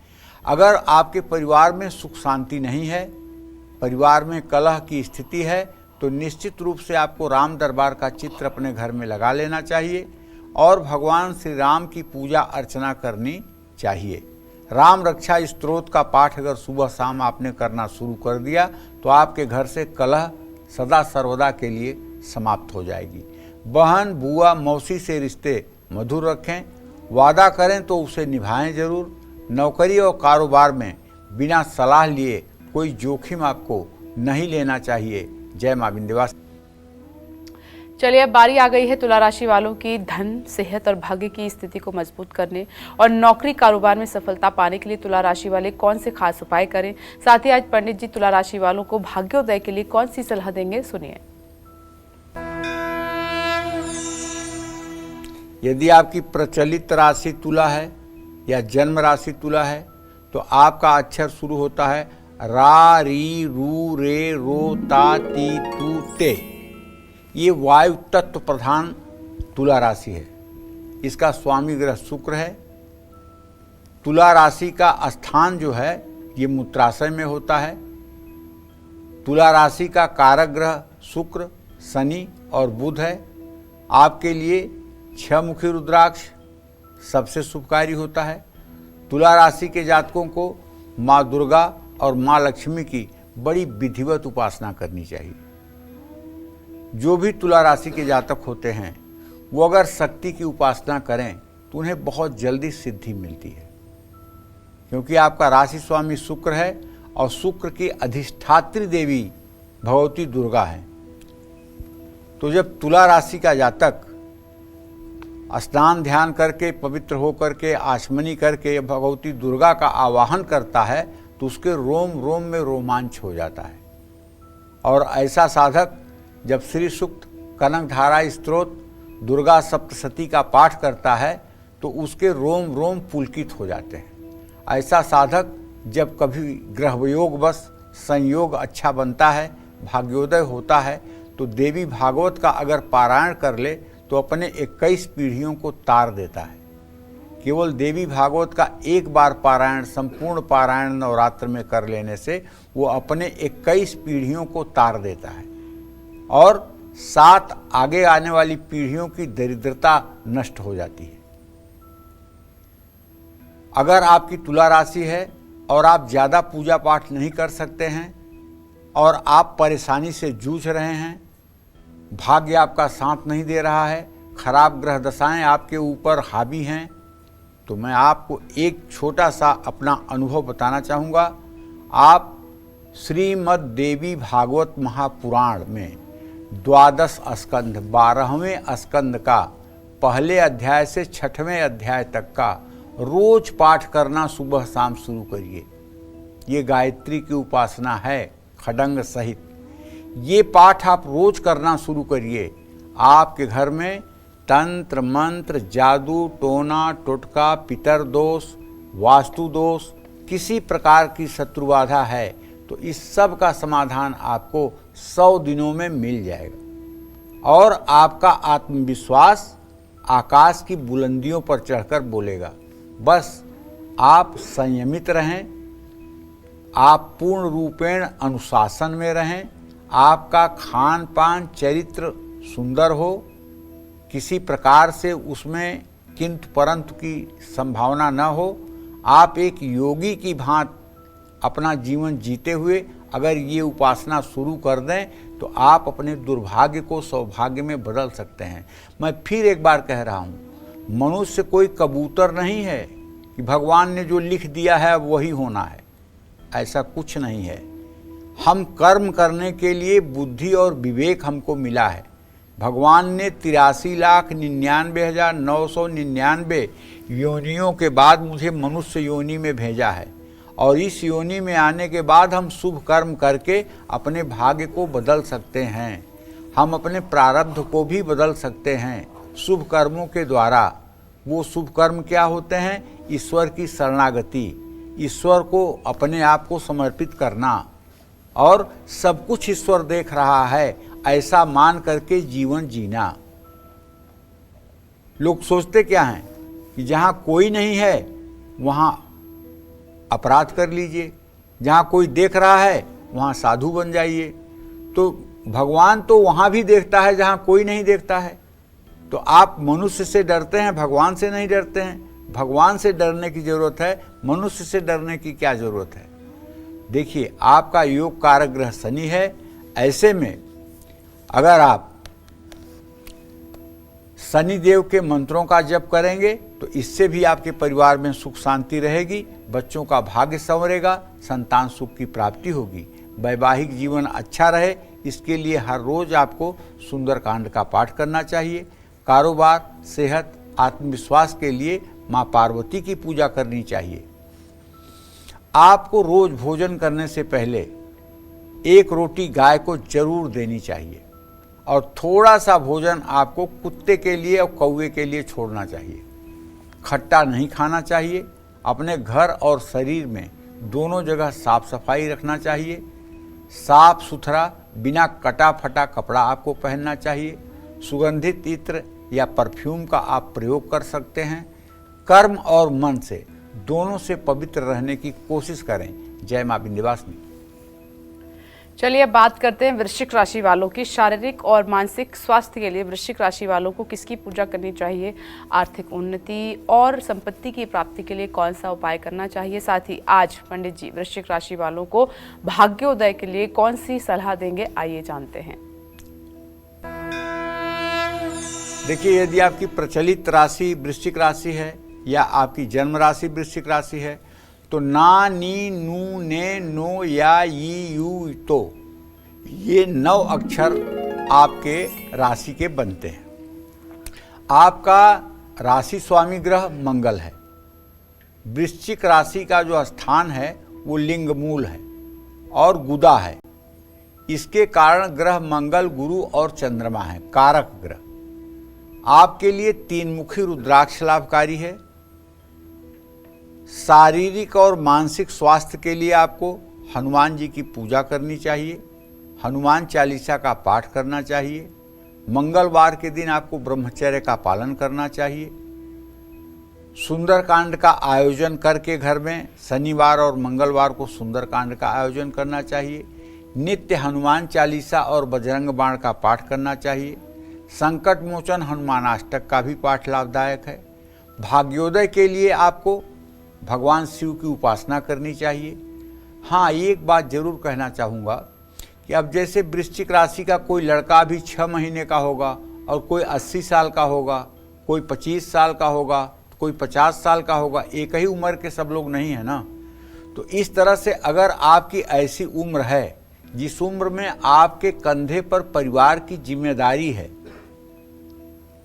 अगर आपके परिवार में सुख शांति नहीं है, परिवार में कलह की स्थिति है, तो निश्चित रूप से आपको राम दरबार का चित्र अपने घर में लगा लेना चाहिए और भगवान श्री राम की पूजा अर्चना करनी चाहिए। राम रक्षा स्तोत्र का पाठ अगर सुबह शाम आपने करना शुरू कर दिया तो आपके घर से कलह सदा सर्वदा के लिए समाप्त हो जाएगी। बहन, बुआ, मौसी से रिश्ते मधुर रखें। वादा करें तो उसे निभाएं जरूर। नौकरी और कारोबार में बिना सलाह लिए कोई जोखिम आपको नहीं लेना चाहिए। जय मां विंध्यवासिनी। चलिए अब बारी आ गई है तुला राशि वालों की धन, सेहत और भाग्य की स्थिति को मजबूत करने और नौकरी कारोबार में सफलता पाने के लिए तुला राशि वाले कौन से खास उपाय करें। साथ ही आज पंडित जी तुला राशि वालों को भाग्योदय के लिए कौन सी सलाह देंगे, सुनिए। यदि आपकी प्रचलित राशि तुला है या जन्म राशि तुला है तो आपका अक्षर शुरू होता है रा, री, रू, रे, रो, ता, ती, तू, ते। ये वायु तत्व प्रधान तुला राशि है। इसका स्वामी ग्रह शुक्र है। तुला राशि का स्थान जो है ये मूत्राशय में होता है। तुला राशि का कारक ग्रह शुक्र, शनि और बुध है। आपके लिए 6 मुखी रुद्राक्ष सबसे शुभकारी होता है। तुला राशि के जातकों को माँ दुर्गा और माँ लक्ष्मी की बड़ी विधिवत उपासना करनी चाहिए। जो भी तुला राशि के जातक होते हैं वो अगर शक्ति की उपासना करें तो उन्हें बहुत जल्दी सिद्धि मिलती है, क्योंकि आपका राशि स्वामी शुक्र है और शुक्र की अधिष्ठात्री देवी भगवती दुर्गा है। तो जब तुला राशि का जातक स्नान ध्यान करके पवित्र होकर के आचमनी करके भगवती दुर्गा का आवाहन करता है तो उसके रोम रोम में रोमांच हो जाता है। और ऐसा साधक जब श्री सूक्त, कनकधारा स्तोत्र, दुर्गा सप्तशती का पाठ करता है तो उसके रोम रोम पुलकित हो जाते हैं। ऐसा साधक जब कभी ग्रहयोग बस संयोग अच्छा बनता है, भाग्योदय होता है, तो देवी भागवत का अगर पारायण कर ले तो अपने 21 पीढ़ियों को तार देता है। केवल देवी भागवत का एक बार पारायण, संपूर्ण पारायण नवरात्र में कर लेने से वो अपने 21 पीढ़ियों को तार देता है और 7 आगे आने वाली पीढ़ियों की दरिद्रता नष्ट हो जाती है। अगर आपकी तुला राशि है और आप ज़्यादा पूजा पाठ नहीं कर सकते हैं और आप परेशानी से जूझ रहे हैं, भाग्य आपका साथ नहीं दे रहा है, खराब ग्रह दशाएं आपके ऊपर हावी हैं, तो मैं आपको एक छोटा सा अपना अनुभव बताना चाहूँगा। आप श्रीमद् देवी भागवत महापुराण में 12 स्कंध 12वें स्कंद का पहले अध्याय से 6वें अध्याय तक का रोज पाठ करना सुबह शाम शुरू करिए। ये गायत्री की उपासना है खडंग सहित। ये पाठ आप रोज करना शुरू करिए। आपके घर में तंत्र मंत्र, जादू टोना टोटका, पितर दोष, वास्तु दोष, किसी प्रकार की शत्रु बाधा है तो इस सब का समाधान आपको 100 दिनों में मिल जाएगा और आपका आत्मविश्वास आकाश की बुलंदियों पर चढ़कर बोलेगा। बस आप संयमित रहें, आप पूर्ण रूपेण अनुशासन में रहें, आपका खान पान चरित्र सुंदर हो, किसी प्रकार से उसमें किंतु परंतु की संभावना न हो। आप एक योगी की भांति अपना जीवन जीते हुए अगर ये उपासना शुरू कर दें तो आप अपने दुर्भाग्य को सौभाग्य में बदल सकते हैं। मैं फिर एक बार कह रहा हूँ, मनुष्य कोई कबूतर नहीं है कि भगवान ने जो लिख दिया है वही होना है, ऐसा कुछ नहीं है। हम कर्म करने के लिए बुद्धि और विवेक हमको मिला है। भगवान ने 83,99,999 योनियों के बाद मुझे मनुष्य योनि में भेजा है और इस योनि में आने के बाद हम शुभ कर्म करके अपने भाग्य को बदल सकते हैं। हम अपने प्रारब्ध को भी बदल सकते हैं शुभ कर्मों के द्वारा। वो शुभ कर्म क्या होते हैं? ईश्वर की शरणागति, ईश्वर को अपने आप को समर्पित करना और सब कुछ ईश्वर देख रहा है ऐसा मान करके जीवन जीना। लोग सोचते क्या हैं कि जहाँ कोई नहीं है वहाँ अपराध कर लीजिए, जहाँ कोई देख रहा है वहाँ साधु बन जाइए। तो भगवान तो वहाँ भी देखता है जहाँ कोई नहीं देखता है। तो आप मनुष्य से डरते हैं, भगवान से नहीं डरते हैं। भगवान से डरने की जरूरत है, मनुष्य से डरने की क्या जरूरत है? देखिए, आपका योग कारक ग्रह शनि है। ऐसे में अगर आप शनि देव के मंत्रों का जप करेंगे तो इससे भी आपके परिवार में सुख शांति रहेगी, बच्चों का भाग्य संवरेगा, संतान सुख की प्राप्ति होगी, वैवाहिक जीवन अच्छा रहे, इसके लिए हर रोज आपको सुंदरकांड का पाठ करना चाहिए। कारोबार, सेहत, आत्मविश्वास के लिए माँ पार्वती की पूजा करनी चाहिए। आपको रोज भोजन करने से पहले 1 रोटी गाय को जरूर देनी चाहिए और थोड़ा सा भोजन आपको कुत्ते के लिए और कौवे के लिए छोड़ना चाहिए। खट्टा नहीं खाना चाहिए। अपने घर और शरीर में दोनों जगह साफ सफाई रखना चाहिए। साफ सुथरा बिना कटा फटा कपड़ा आपको पहनना चाहिए। सुगंधित इत्र या परफ्यूम का आप प्रयोग कर सकते हैं। कर्म और मन से दोनों से पवित्र रहने की कोशिश करें। जय मां विंध्यवासिनी। चलिए अब बात करते हैं वृश्चिक राशि वालों की। शारीरिक और मानसिक स्वास्थ्य के लिए वृश्चिक राशि वालों को किसकी पूजा करनी चाहिए? आर्थिक उन्नति और संपत्ति की प्राप्ति के लिए कौन सा उपाय करना चाहिए? साथ ही आज पंडित जी वृश्चिक राशि वालों को भाग्योदय के लिए कौन सी सलाह देंगे, आइए जानते हैं। देखिए, यदि आपकी प्रचलित राशि वृश्चिक राशि है या आपकी जन्म राशि वृश्चिक राशि है तो ना, नी, नू, ने, नो या ई, यू, तो ये 9 अक्षर आपके राशि के बनते हैं। आपका राशि स्वामी ग्रह मंगल है। वृश्चिक राशि का जो स्थान है वो लिंग मूल है और गुदा है। इसके कारण ग्रह मंगल, गुरु और चंद्रमा है, कारक ग्रह। आपके लिए 3 मुखी रुद्राक्ष लाभकारी है। शारीरिक और मानसिक स्वास्थ्य के लिए आपको हनुमान जी की पूजा करनी चाहिए, हनुमान चालीसा का पाठ करना चाहिए। मंगलवार के दिन आपको ब्रह्मचर्य का पालन करना चाहिए। सुंदरकांड का आयोजन करके घर में शनिवार और मंगलवार को सुंदरकांड का आयोजन करना चाहिए। नित्य हनुमान चालीसा और बजरंग बाण का पाठ करना चाहिए। संकट मोचन हनुमानाष्टक का भी पाठ लाभदायक है। भाग्योदय के लिए आपको भगवान शिव की उपासना करनी चाहिए। हाँ, एक बात जरूर कहना चाहूँगा कि अब जैसे वृश्चिक राशि का कोई लड़का भी 6 महीने का होगा और कोई 80 साल का होगा, कोई 25 साल का होगा, कोई 50 साल का होगा, एक ही उम्र के सब लोग नहीं है ना। तो इस तरह से अगर आपकी ऐसी उम्र है जिस उम्र में आपके कंधे पर परिवार की जिम्मेदारी है,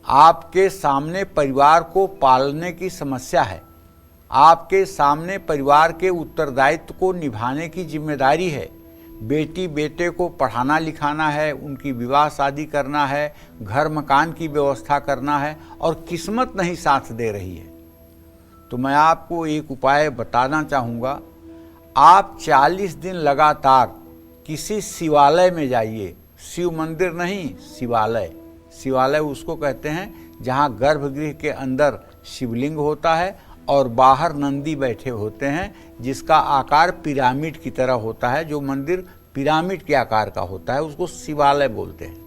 आपके सामने परिवार को पालने की समस्या है, आपके सामने परिवार के उत्तरदायित्व को निभाने की जिम्मेदारी है, बेटी बेटे को पढ़ाना लिखाना है, उनकी विवाह शादी करना है, घर मकान की व्यवस्था करना है और किस्मत नहीं साथ दे रही है, तो मैं आपको एक उपाय बताना चाहूँगा। आप 40 दिन लगातार किसी शिवालय में जाइए। शिव मंदिर नहीं, शिवालय। शिवालय उसको कहते हैं जहाँ गर्भगृह के अंदर शिवलिंग होता है और बाहर नंदी बैठे होते हैं, जिसका आकार पिरामिड की तरह होता है। जो मंदिर पिरामिड के आकार का होता है उसको शिवालय बोलते हैं।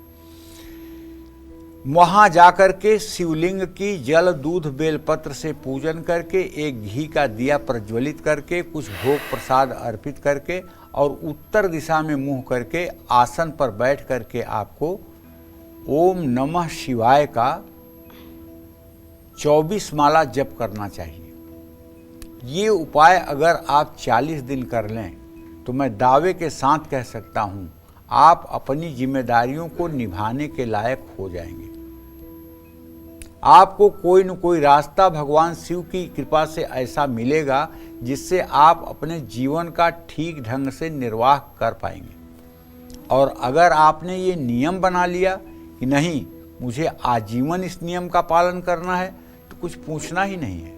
वहाँ जाकर के शिवलिंग की जल, दूध, बेलपत्र से पूजन करके, एक घी का दिया प्रज्वलित करके, कुछ भोग प्रसाद अर्पित करके और उत्तर दिशा में मुंह करके आसन पर बैठ करके आपको ओम नमः शिवाय का 24 माला जप करना चाहिए। ये उपाय अगर आप 40 दिन कर लें तो मैं दावे के साथ कह सकता हूँ आप अपनी जिम्मेदारियों को निभाने के लायक हो जाएंगे। आपको कोई न कोई रास्ता भगवान शिव की कृपा से ऐसा मिलेगा जिससे आप अपने जीवन का ठीक ढंग से निर्वाह कर पाएंगे। और अगर आपने ये नियम बना लिया कि नहीं, मुझे आजीवन इस नियम का पालन करना है, तो कुछ पूछना ही नहीं है।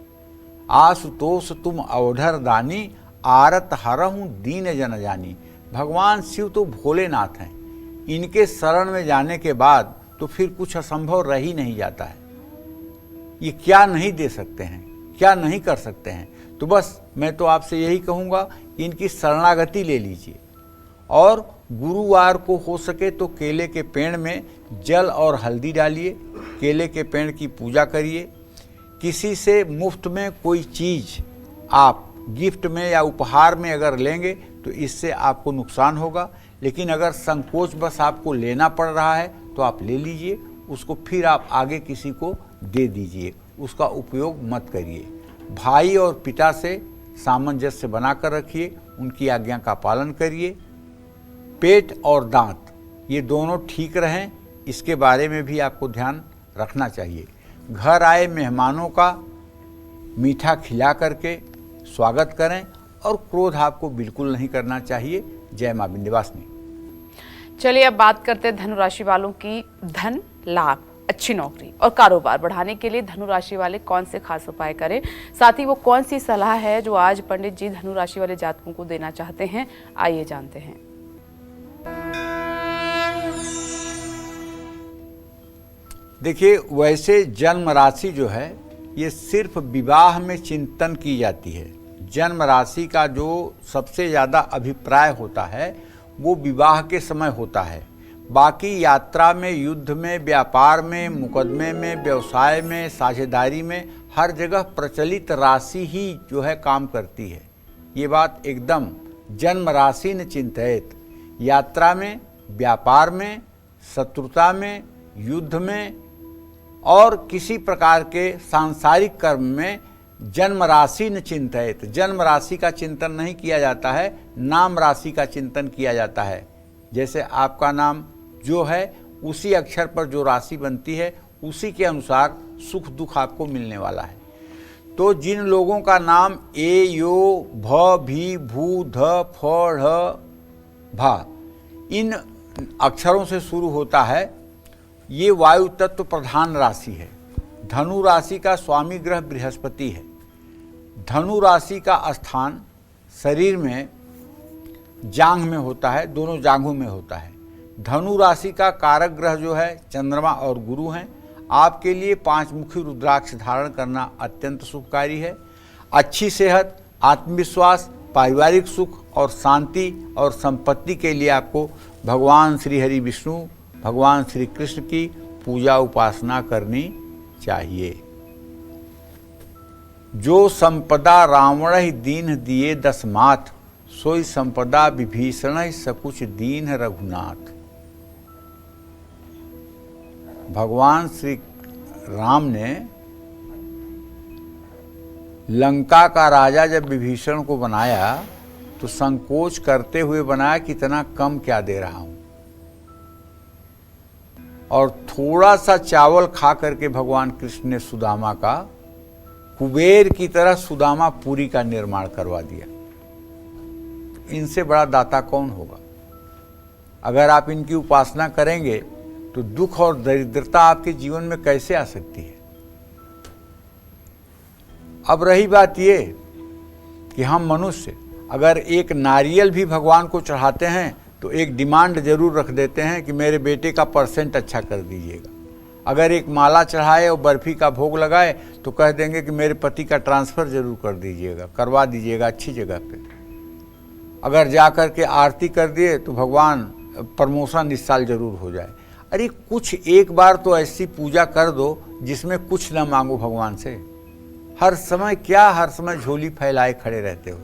आशुतोष तुम अवधर दानी, आरत हरहूँ दीन जन जानी। भगवान शिव तो भोलेनाथ हैं। इनके शरण में जाने के बाद तो फिर कुछ असंभव रह ही नहीं जाता है। ये क्या नहीं दे सकते हैं, क्या नहीं कर सकते हैं। तो बस मैं तो आपसे यही कहूँगा कि इनकी शरणागति ले लीजिए। और गुरुवार को हो सके तो केले के पेड़ में जल और हल्दी डालिए, केले के पेड़ की पूजा करिए। किसी से मुफ्त में कोई चीज़ आप गिफ्ट में या उपहार में अगर लेंगे तो इससे आपको नुकसान होगा, लेकिन अगर संकोच बस आपको लेना पड़ रहा है तो आप ले लीजिए, उसको फिर आप आगे किसी को दे दीजिए, उसका उपयोग मत करिए। भाई और पिता से सामंजस्य बनाकर रखिए, उनकी आज्ञा का पालन करिए। पेट और दांत ये दोनों ठीक रहें, इसके बारे में भी आपको ध्यान रखना चाहिए। घर आए मेहमानों का मीठा खिला करके स्वागत करें और क्रोध आपको बिल्कुल नहीं करना चाहिए। जय मां विंध्यवासिनी। चलिए अब बात करते हैं धनु राशि वालों की धन लाभ, अच्छी नौकरी और कारोबार बढ़ाने के लिए धनु राशि वाले कौन से खास उपाय करें, साथ ही वो कौन सी सलाह है जो आज पंडित जी धनु राशि वाले जातकों को देना चाहते हैं। आइए जानते हैं। देखिए, वैसे जन्म राशि जो है ये सिर्फ विवाह में चिंतन की जाती है। जन्म राशि का जो सबसे ज़्यादा अभिप्राय होता है वो विवाह के समय होता है। बाकी यात्रा में, युद्ध में, व्यापार में, मुकदमे में, व्यवसाय में, साझेदारी में, हर जगह प्रचलित राशि ही जो है काम करती है। ये बात एकदम जन्म राशि न चिंतित। यात्रा में, व्यापार में, शत्रुता में, युद्ध में, और किसी प्रकार के सांसारिक कर्म में जन्म राशि न चिंतित, जन्म राशि का चिंतन नहीं किया जाता है, नाम राशि का चिंतन किया जाता है। जैसे आपका नाम जो है उसी अक्षर पर जो राशि बनती है उसी के अनुसार सुख दुख आपको मिलने वाला है। तो जिन लोगों का नाम ए यो भ भी भू ध फ ढ भा इन अक्षरों से शुरू होता है, ये वायु तत्व प्रधान राशि है। धनु राशि का स्वामी ग्रह बृहस्पति है। धनु राशि का स्थान शरीर में जांघ में होता है, दोनों जांघों में होता है। धनु राशि का कारक ग्रह जो है चंद्रमा और गुरु हैं। आपके लिए 5 मुखी रुद्राक्ष धारण करना अत्यंत शुभकारी है। अच्छी सेहत, आत्मविश्वास, पारिवारिक सुख और शांति और संपत्ति के लिए आपको भगवान श्री हरि विष्णु, भगवान श्री कृष्ण की पूजा उपासना करनी चाहिए। जो संपदा रावण ही दीन दिए दसमात, सोई संपदा विभीषण ही सकुच दीन रघुनाथ। भगवान श्री राम ने लंका का राजा जब विभीषण को बनाया तो संकोच करते हुए बनाया कि इतना कम क्या दे रहा हूं, और थोड़ा सा चावल खा करके भगवान कृष्ण ने सुदामा का कुबेर की तरह सुदामा पुरी का निर्माण करवा दिया। इनसे बड़ा दाता कौन होगा? अगर आप इनकी उपासना करेंगे तो दुख और दरिद्रता आपके जीवन में कैसे आ सकती है? अब रही बात ये कि हम मनुष्य अगर एक नारियल भी भगवान को चढ़ाते हैं तो एक डिमांड जरूर रख देते हैं कि मेरे बेटे का परसेंट अच्छा कर दीजिएगा। अगर एक माला चढ़ाए और बर्फी का भोग लगाए तो कह देंगे कि मेरे पति का ट्रांसफ़र जरूर कर दीजिएगा, करवा दीजिएगा अच्छी जगह पे। अगर जा कर के आरती कर दिए तो भगवान प्रमोशन इस साल जरूर हो जाए। अरे कुछ एक बार तो ऐसी पूजा कर दो जिसमें कुछ ना मांगो भगवान से। हर समय क्या हर समय झोली फैलाए खड़े रहते हो?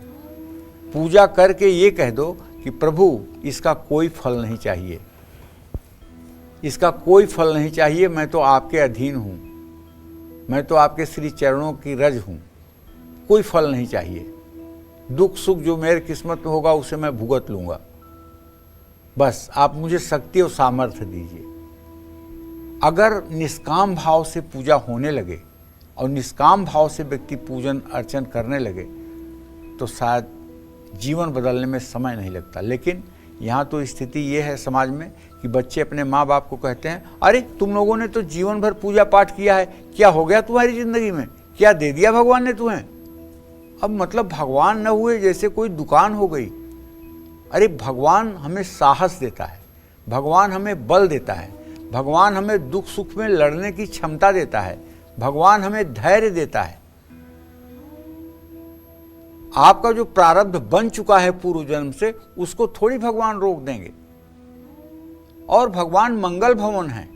पूजा करके ये कह दो कि प्रभु इसका कोई फल नहीं चाहिए, इसका कोई फल नहीं चाहिए, मैं तो आपके अधीन हूँ, मैं तो आपके श्री चरणों की रज हूँ, कोई फल नहीं चाहिए। दुख सुख जो मेरे किस्मत में होगा उसे मैं भुगत लूँगा, बस आप मुझे शक्ति और सामर्थ्य दीजिए। अगर निष्काम भाव से पूजा होने लगे और निष्काम भाव से व्यक्ति पूजन अर्चन करने लगे तो शायद जीवन बदलने में समय नहीं लगता। लेकिन यहाँ तो स्थिति ये है समाज में कि बच्चे अपने माँ बाप को कहते हैं, अरे तुम लोगों ने तो जीवन भर पूजा पाठ किया है, क्या हो गया तुम्हारी ज़िंदगी में, क्या दे दिया भगवान ने तुम्हें? अब मतलब भगवान न हुए जैसे कोई दुकान हो गई। अरे भगवान हमें साहस देता है, भगवान हमें बल देता है, भगवान हमें दुख सुख में लड़ने की क्षमता देता है, भगवान हमें धैर्य देता है। आपका जो प्रारब्ध बन चुका है पूर्व जन्म से उसको थोड़ी भगवान रोक देंगे। और भगवान मंगल भवन है,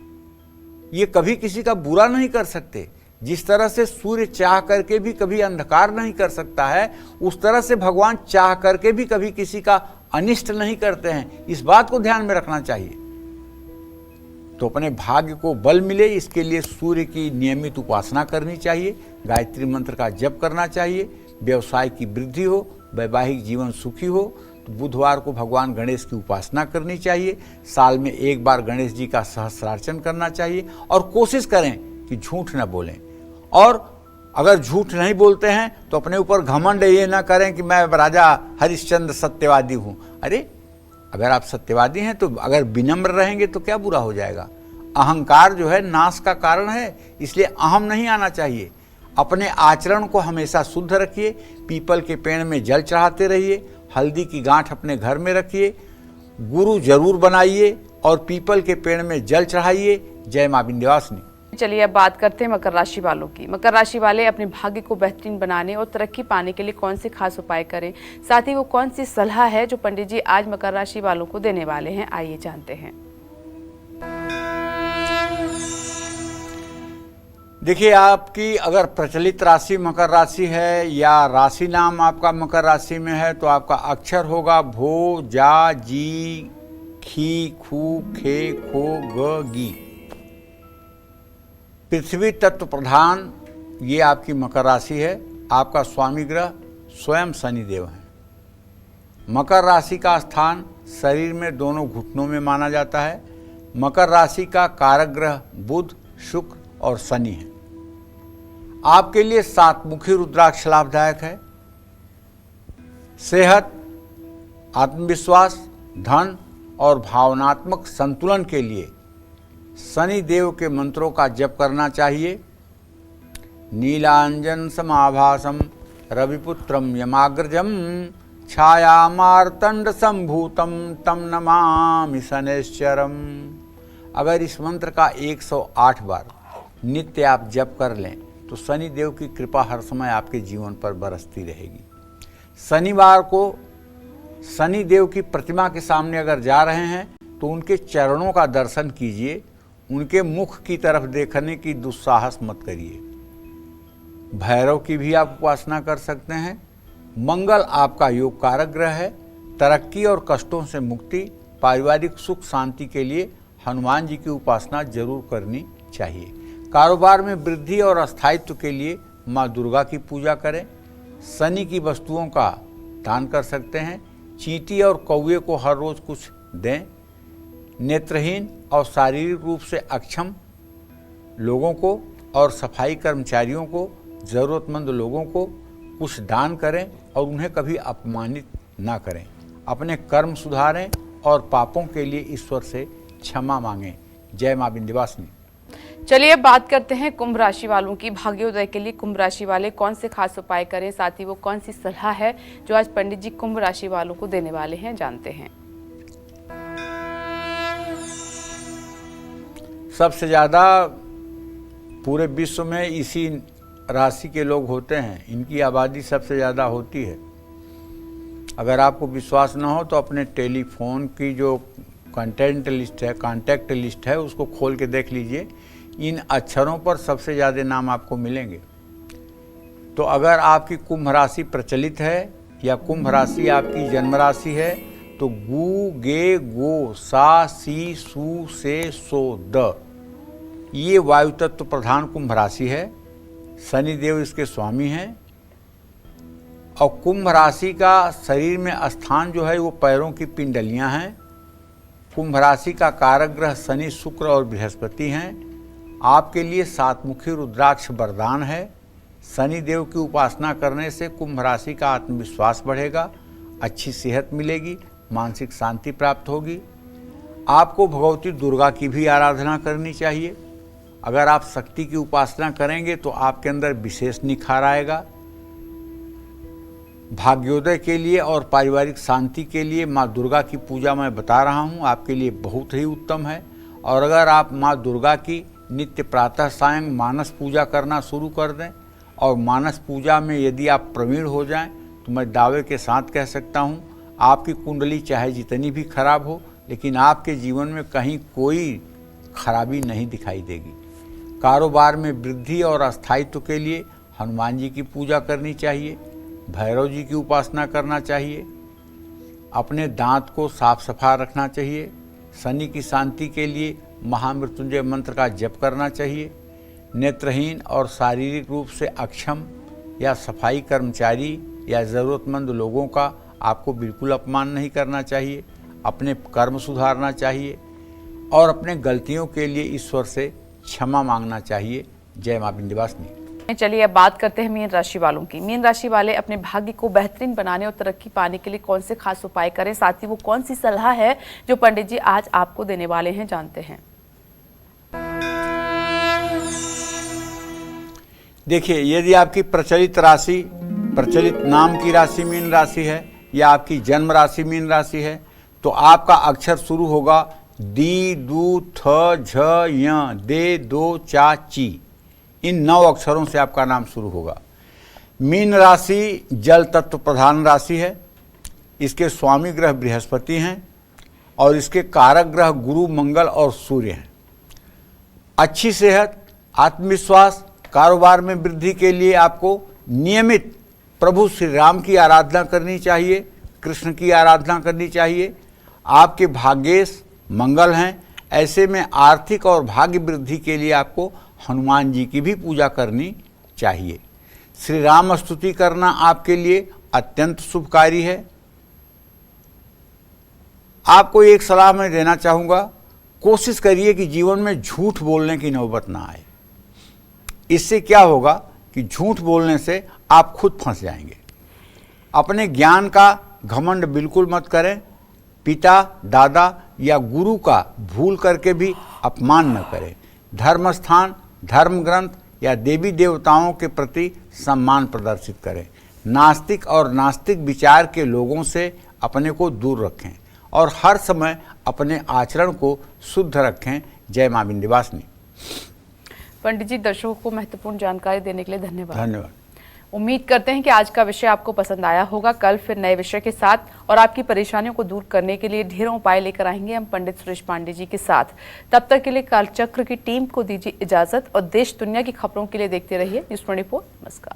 ये कभी किसी का बुरा नहीं कर सकते। जिस तरह से सूर्य चाह करके भी कभी अंधकार नहीं कर सकता है, उस तरह से भगवान चाह करके भी कभी किसी का अनिष्ट नहीं करते हैं। इस बात को ध्यान में रखना चाहिए। तो अपने भाग्य को बल मिले इसके लिए सूर्य की नियमित उपासना करनी चाहिए, गायत्री मंत्र का जप करना चाहिए, व्यवसाय की वृद्धि हो, वैवाहिक जीवन सुखी हो तो बुधवार को भगवान गणेश की उपासना करनी चाहिए। साल में एक बार गणेश जी का सहस्रार्चन करना चाहिए और कोशिश करें कि झूठ न बोलें। और अगर झूठ नहीं बोलते हैं तो अपने ऊपर घमंड ये ना करें कि मैं राजा हरिश्चंद्र सत्यवादी हूँ। अरे अगर आप सत्यवादी हैं तो अगर विनम्र रहेंगे तो क्या बुरा हो जाएगा? अहंकार जो है नाश का कारण है, इसलिए अहम नहीं आना चाहिए। अपने आचरण को हमेशा शुद्ध रखिए, पीपल के पेड़ में जल चढ़ाते रहिए, हल्दी की गांठ अपने घर में रखिए, गुरु जरूर बनाइए और पीपल के पेड़ में जल चढ़ाइए। जय मां विंध्यवासिनी। चलिए अब बात करते हैं मकर राशि वालों की। मकर राशि वाले अपने भाग्य को बेहतरीन बनाने और तरक्की पाने के लिए कौन से खास उपाय करें, साथ ही वो कौन सी सलाह है जो पंडित जी आज मकर राशि वालों को देने वाले हैं, आइए जानते हैं। देखिए, आपकी अगर प्रचलित राशि मकर राशि है या राशि नाम आपका मकर राशि में है तो आपका अक्षर होगा भो, जा, जी, खी, खू, खे, खो, ग, गी। पृथ्वी तत्व प्रधान ये आपकी मकर राशि है। आपका स्वामी ग्रह स्वयं शनिदेव हैं। मकर राशि का स्थान शरीर में दोनों घुटनों में माना जाता है। मकर राशि का कारक ग्रह बुध, शुक्र और शनि है। आपके लिए 7 मुखी रुद्राक्ष लाभदायक है। सेहत, आत्मविश्वास, धन और भावनात्मक संतुलन के लिए शनि देव के मंत्रों का जप करना चाहिए। नीलांजन समाभासम रविपुत्रम यमाग्रजम छायामार्तंड संभूतम तम नमामि शनैश्चरम। अगर इस मंत्र का 108 बार नित्य आप जप कर लें तो शनि देव की कृपा हर समय आपके जीवन पर बरसती रहेगी। शनिवार को शनि देव की प्रतिमा के सामने अगर जा रहे हैं तो उनके चरणों का दर्शन कीजिए। उनके मुख की तरफ देखने की दुस्साहस मत करिए। भैरव की भी आप उपासना कर सकते हैं। मंगल आपका योग कारक ग्रह है। तरक्की और कष्टों से मुक्ति, पारिवारिक सुख शांति के लिए हनुमान जी की उपासना जरूर करनी चाहिए। कारोबार में वृद्धि और स्थायित्व के लिए माँ दुर्गा की पूजा करें। शनि की वस्तुओं का दान कर सकते हैं। चींटी और कौवे को हर रोज कुछ दें। नेत्रहीन और शारीरिक रूप से अक्षम लोगों को और सफाई कर्मचारियों को, ज़रूरतमंद लोगों को कुछ दान करें और उन्हें कभी अपमानित ना करें। अपने कर्म सुधारें और पापों के लिए ईश्वर से क्षमा मांगें। जय मां विंध्यवासिनी। चलिए अब बात करते हैं कुंभ राशि वालों की। भाग्योदय के लिए कुंभ राशि वाले कौन से खास उपाय करें, साथ ही वो कौन सी सलाह है जो आज पंडित जी कुंभ राशि वालों को देने वाले हैं, जानते हैं। सबसे ज़्यादा पूरे विश्व में इसी राशि के लोग होते हैं। इनकी आबादी सबसे ज़्यादा होती है। अगर आपको विश्वास न हो तो अपने टेलीफोन की जो कांटेक्ट लिस्ट है उसको खोल के देख लीजिए। इन अक्षरों पर सबसे ज़्यादा नाम आपको मिलेंगे। तो अगर आपकी कुंभ राशि प्रचलित है या कुंभ राशि आपकी जन्म राशि है तो गु, गे, गो, सा, सी, सु, से, सो, द, ये वायु तत्व प्रधान कुंभ राशि है। शनि देव इसके स्वामी हैं। और कुंभ राशि का शरीर में स्थान जो है वो पैरों की पिंडलियां हैं। कुंभ राशि का कारक ग्रह शनि, शुक्र और बृहस्पति हैं। आपके लिए 7 मुखी रुद्राक्ष वरदान है। शनि देव की उपासना करने से कुंभ राशि का आत्मविश्वास बढ़ेगा, अच्छी सेहत मिलेगी, मानसिक शांति प्राप्त होगी। आपको भगवती दुर्गा की भी आराधना करनी चाहिए। अगर आप शक्ति की उपासना करेंगे तो आपके अंदर विशेष निखार आएगा। भाग्योदय के लिए और पारिवारिक शांति के लिए माँ दुर्गा की पूजा मैं बता रहा हूँ, आपके लिए बहुत ही उत्तम है। और अगर आप माँ दुर्गा की नित्य प्रातः सायं मानस पूजा करना शुरू कर दें और मानस पूजा में यदि आप प्रवीण हो जाएं तो मैं दावे के साथ कह सकता हूँ आपकी कुंडली चाहे जितनी भी खराब हो लेकिन आपके जीवन में कहीं कोई खराबी नहीं दिखाई देगी। कारोबार में वृद्धि और स्थायित्व के लिए हनुमान जी की पूजा करनी चाहिए। भैरव जी की उपासना करना चाहिए। अपने दांत को साफ सफा रखना चाहिए। शनि की शांति के लिए महामृत्युंजय मंत्र का जप करना चाहिए। नेत्रहीन और शारीरिक रूप से अक्षम या सफाई कर्मचारी या ज़रूरतमंद लोगों का आपको बिल्कुल अपमान नहीं करना चाहिए। अपने कर्म सुधारना चाहिए और अपने गलतियों के लिए ईश्वर से क्षमा मांगना चाहिए। जय मां विंध्यवासिनी। चलिए अब बात करते हैं मीन राशि वालों की। मीन राशि वाले अपने भाग्य को बेहतरीन बनाने और तरक्की पाने के लिए कौन से खास उपाय करें, साथ ही वो कौन सी सलाह है जो पंडित जी आज आपको देने वाले हैं, जानते हैं। देखिए, यदि आपकी प्रचलित राशि, प्रचलित नाम की राशि मीन राशि है या आपकी जन्म राशि मीन राशि है तो आपका अक्षर शुरू होगा दी, दू, थ, झ, य, दे, दो, चा, ची। इन 9 अक्षरों से आपका नाम शुरू होगा। मीन राशि जल तत्व प्रधान राशि है। इसके स्वामी ग्रह बृहस्पति हैं और इसके कारक ग्रह गुरु, मंगल और सूर्य हैं। अच्छी सेहत, आत्मविश्वास, कारोबार में वृद्धि के लिए आपको नियमित प्रभु श्री राम की आराधना करनी चाहिए, कृष्ण की आराधना करनी चाहिए। आपके भाग्येश मंगल हैं। ऐसे में आर्थिक और भाग्य वृद्धि के लिए आपको हनुमान जी की भी पूजा करनी चाहिए। श्री राम स्तुति करना आपके लिए अत्यंत शुभकारी है। आपको एक सलाह मैं देना चाहूँगा, कोशिश करिए कि जीवन में झूठ बोलने की नौबत ना आए। इससे क्या होगा कि झूठ बोलने से आप खुद फंस जाएंगे। अपने ज्ञान का घमंड बिल्कुल मत करें। पिता, दादा या गुरु का भूल करके भी अपमान न करें। धर्म स्थान, धर्म ग्रंथ या देवी देवताओं के प्रति सम्मान प्रदर्शित करें। नास्तिक और नास्तिक विचार के लोगों से अपने को दूर रखें और हर समय अपने आचरण को शुद्ध रखें। जय मां विंध्यवासिनी। पंडित जी, दर्शकों को महत्वपूर्ण जानकारी देने के लिए धन्यवाद। धन्यवाद। उम्मीद करते हैं कि आज का विषय आपको पसंद आया होगा। कल फिर नए विषय के साथ और आपकी परेशानियों को दूर करने के लिए ढेरों उपाय लेकर आएंगे हम पंडित सुरेश पांडे जी के साथ। तब तक के लिए कालचक्र की टीम को दीजिए इजाजत और देश दुनिया की खबरों के लिए देखते रहिए न्यूज़ 24। नमस्कार।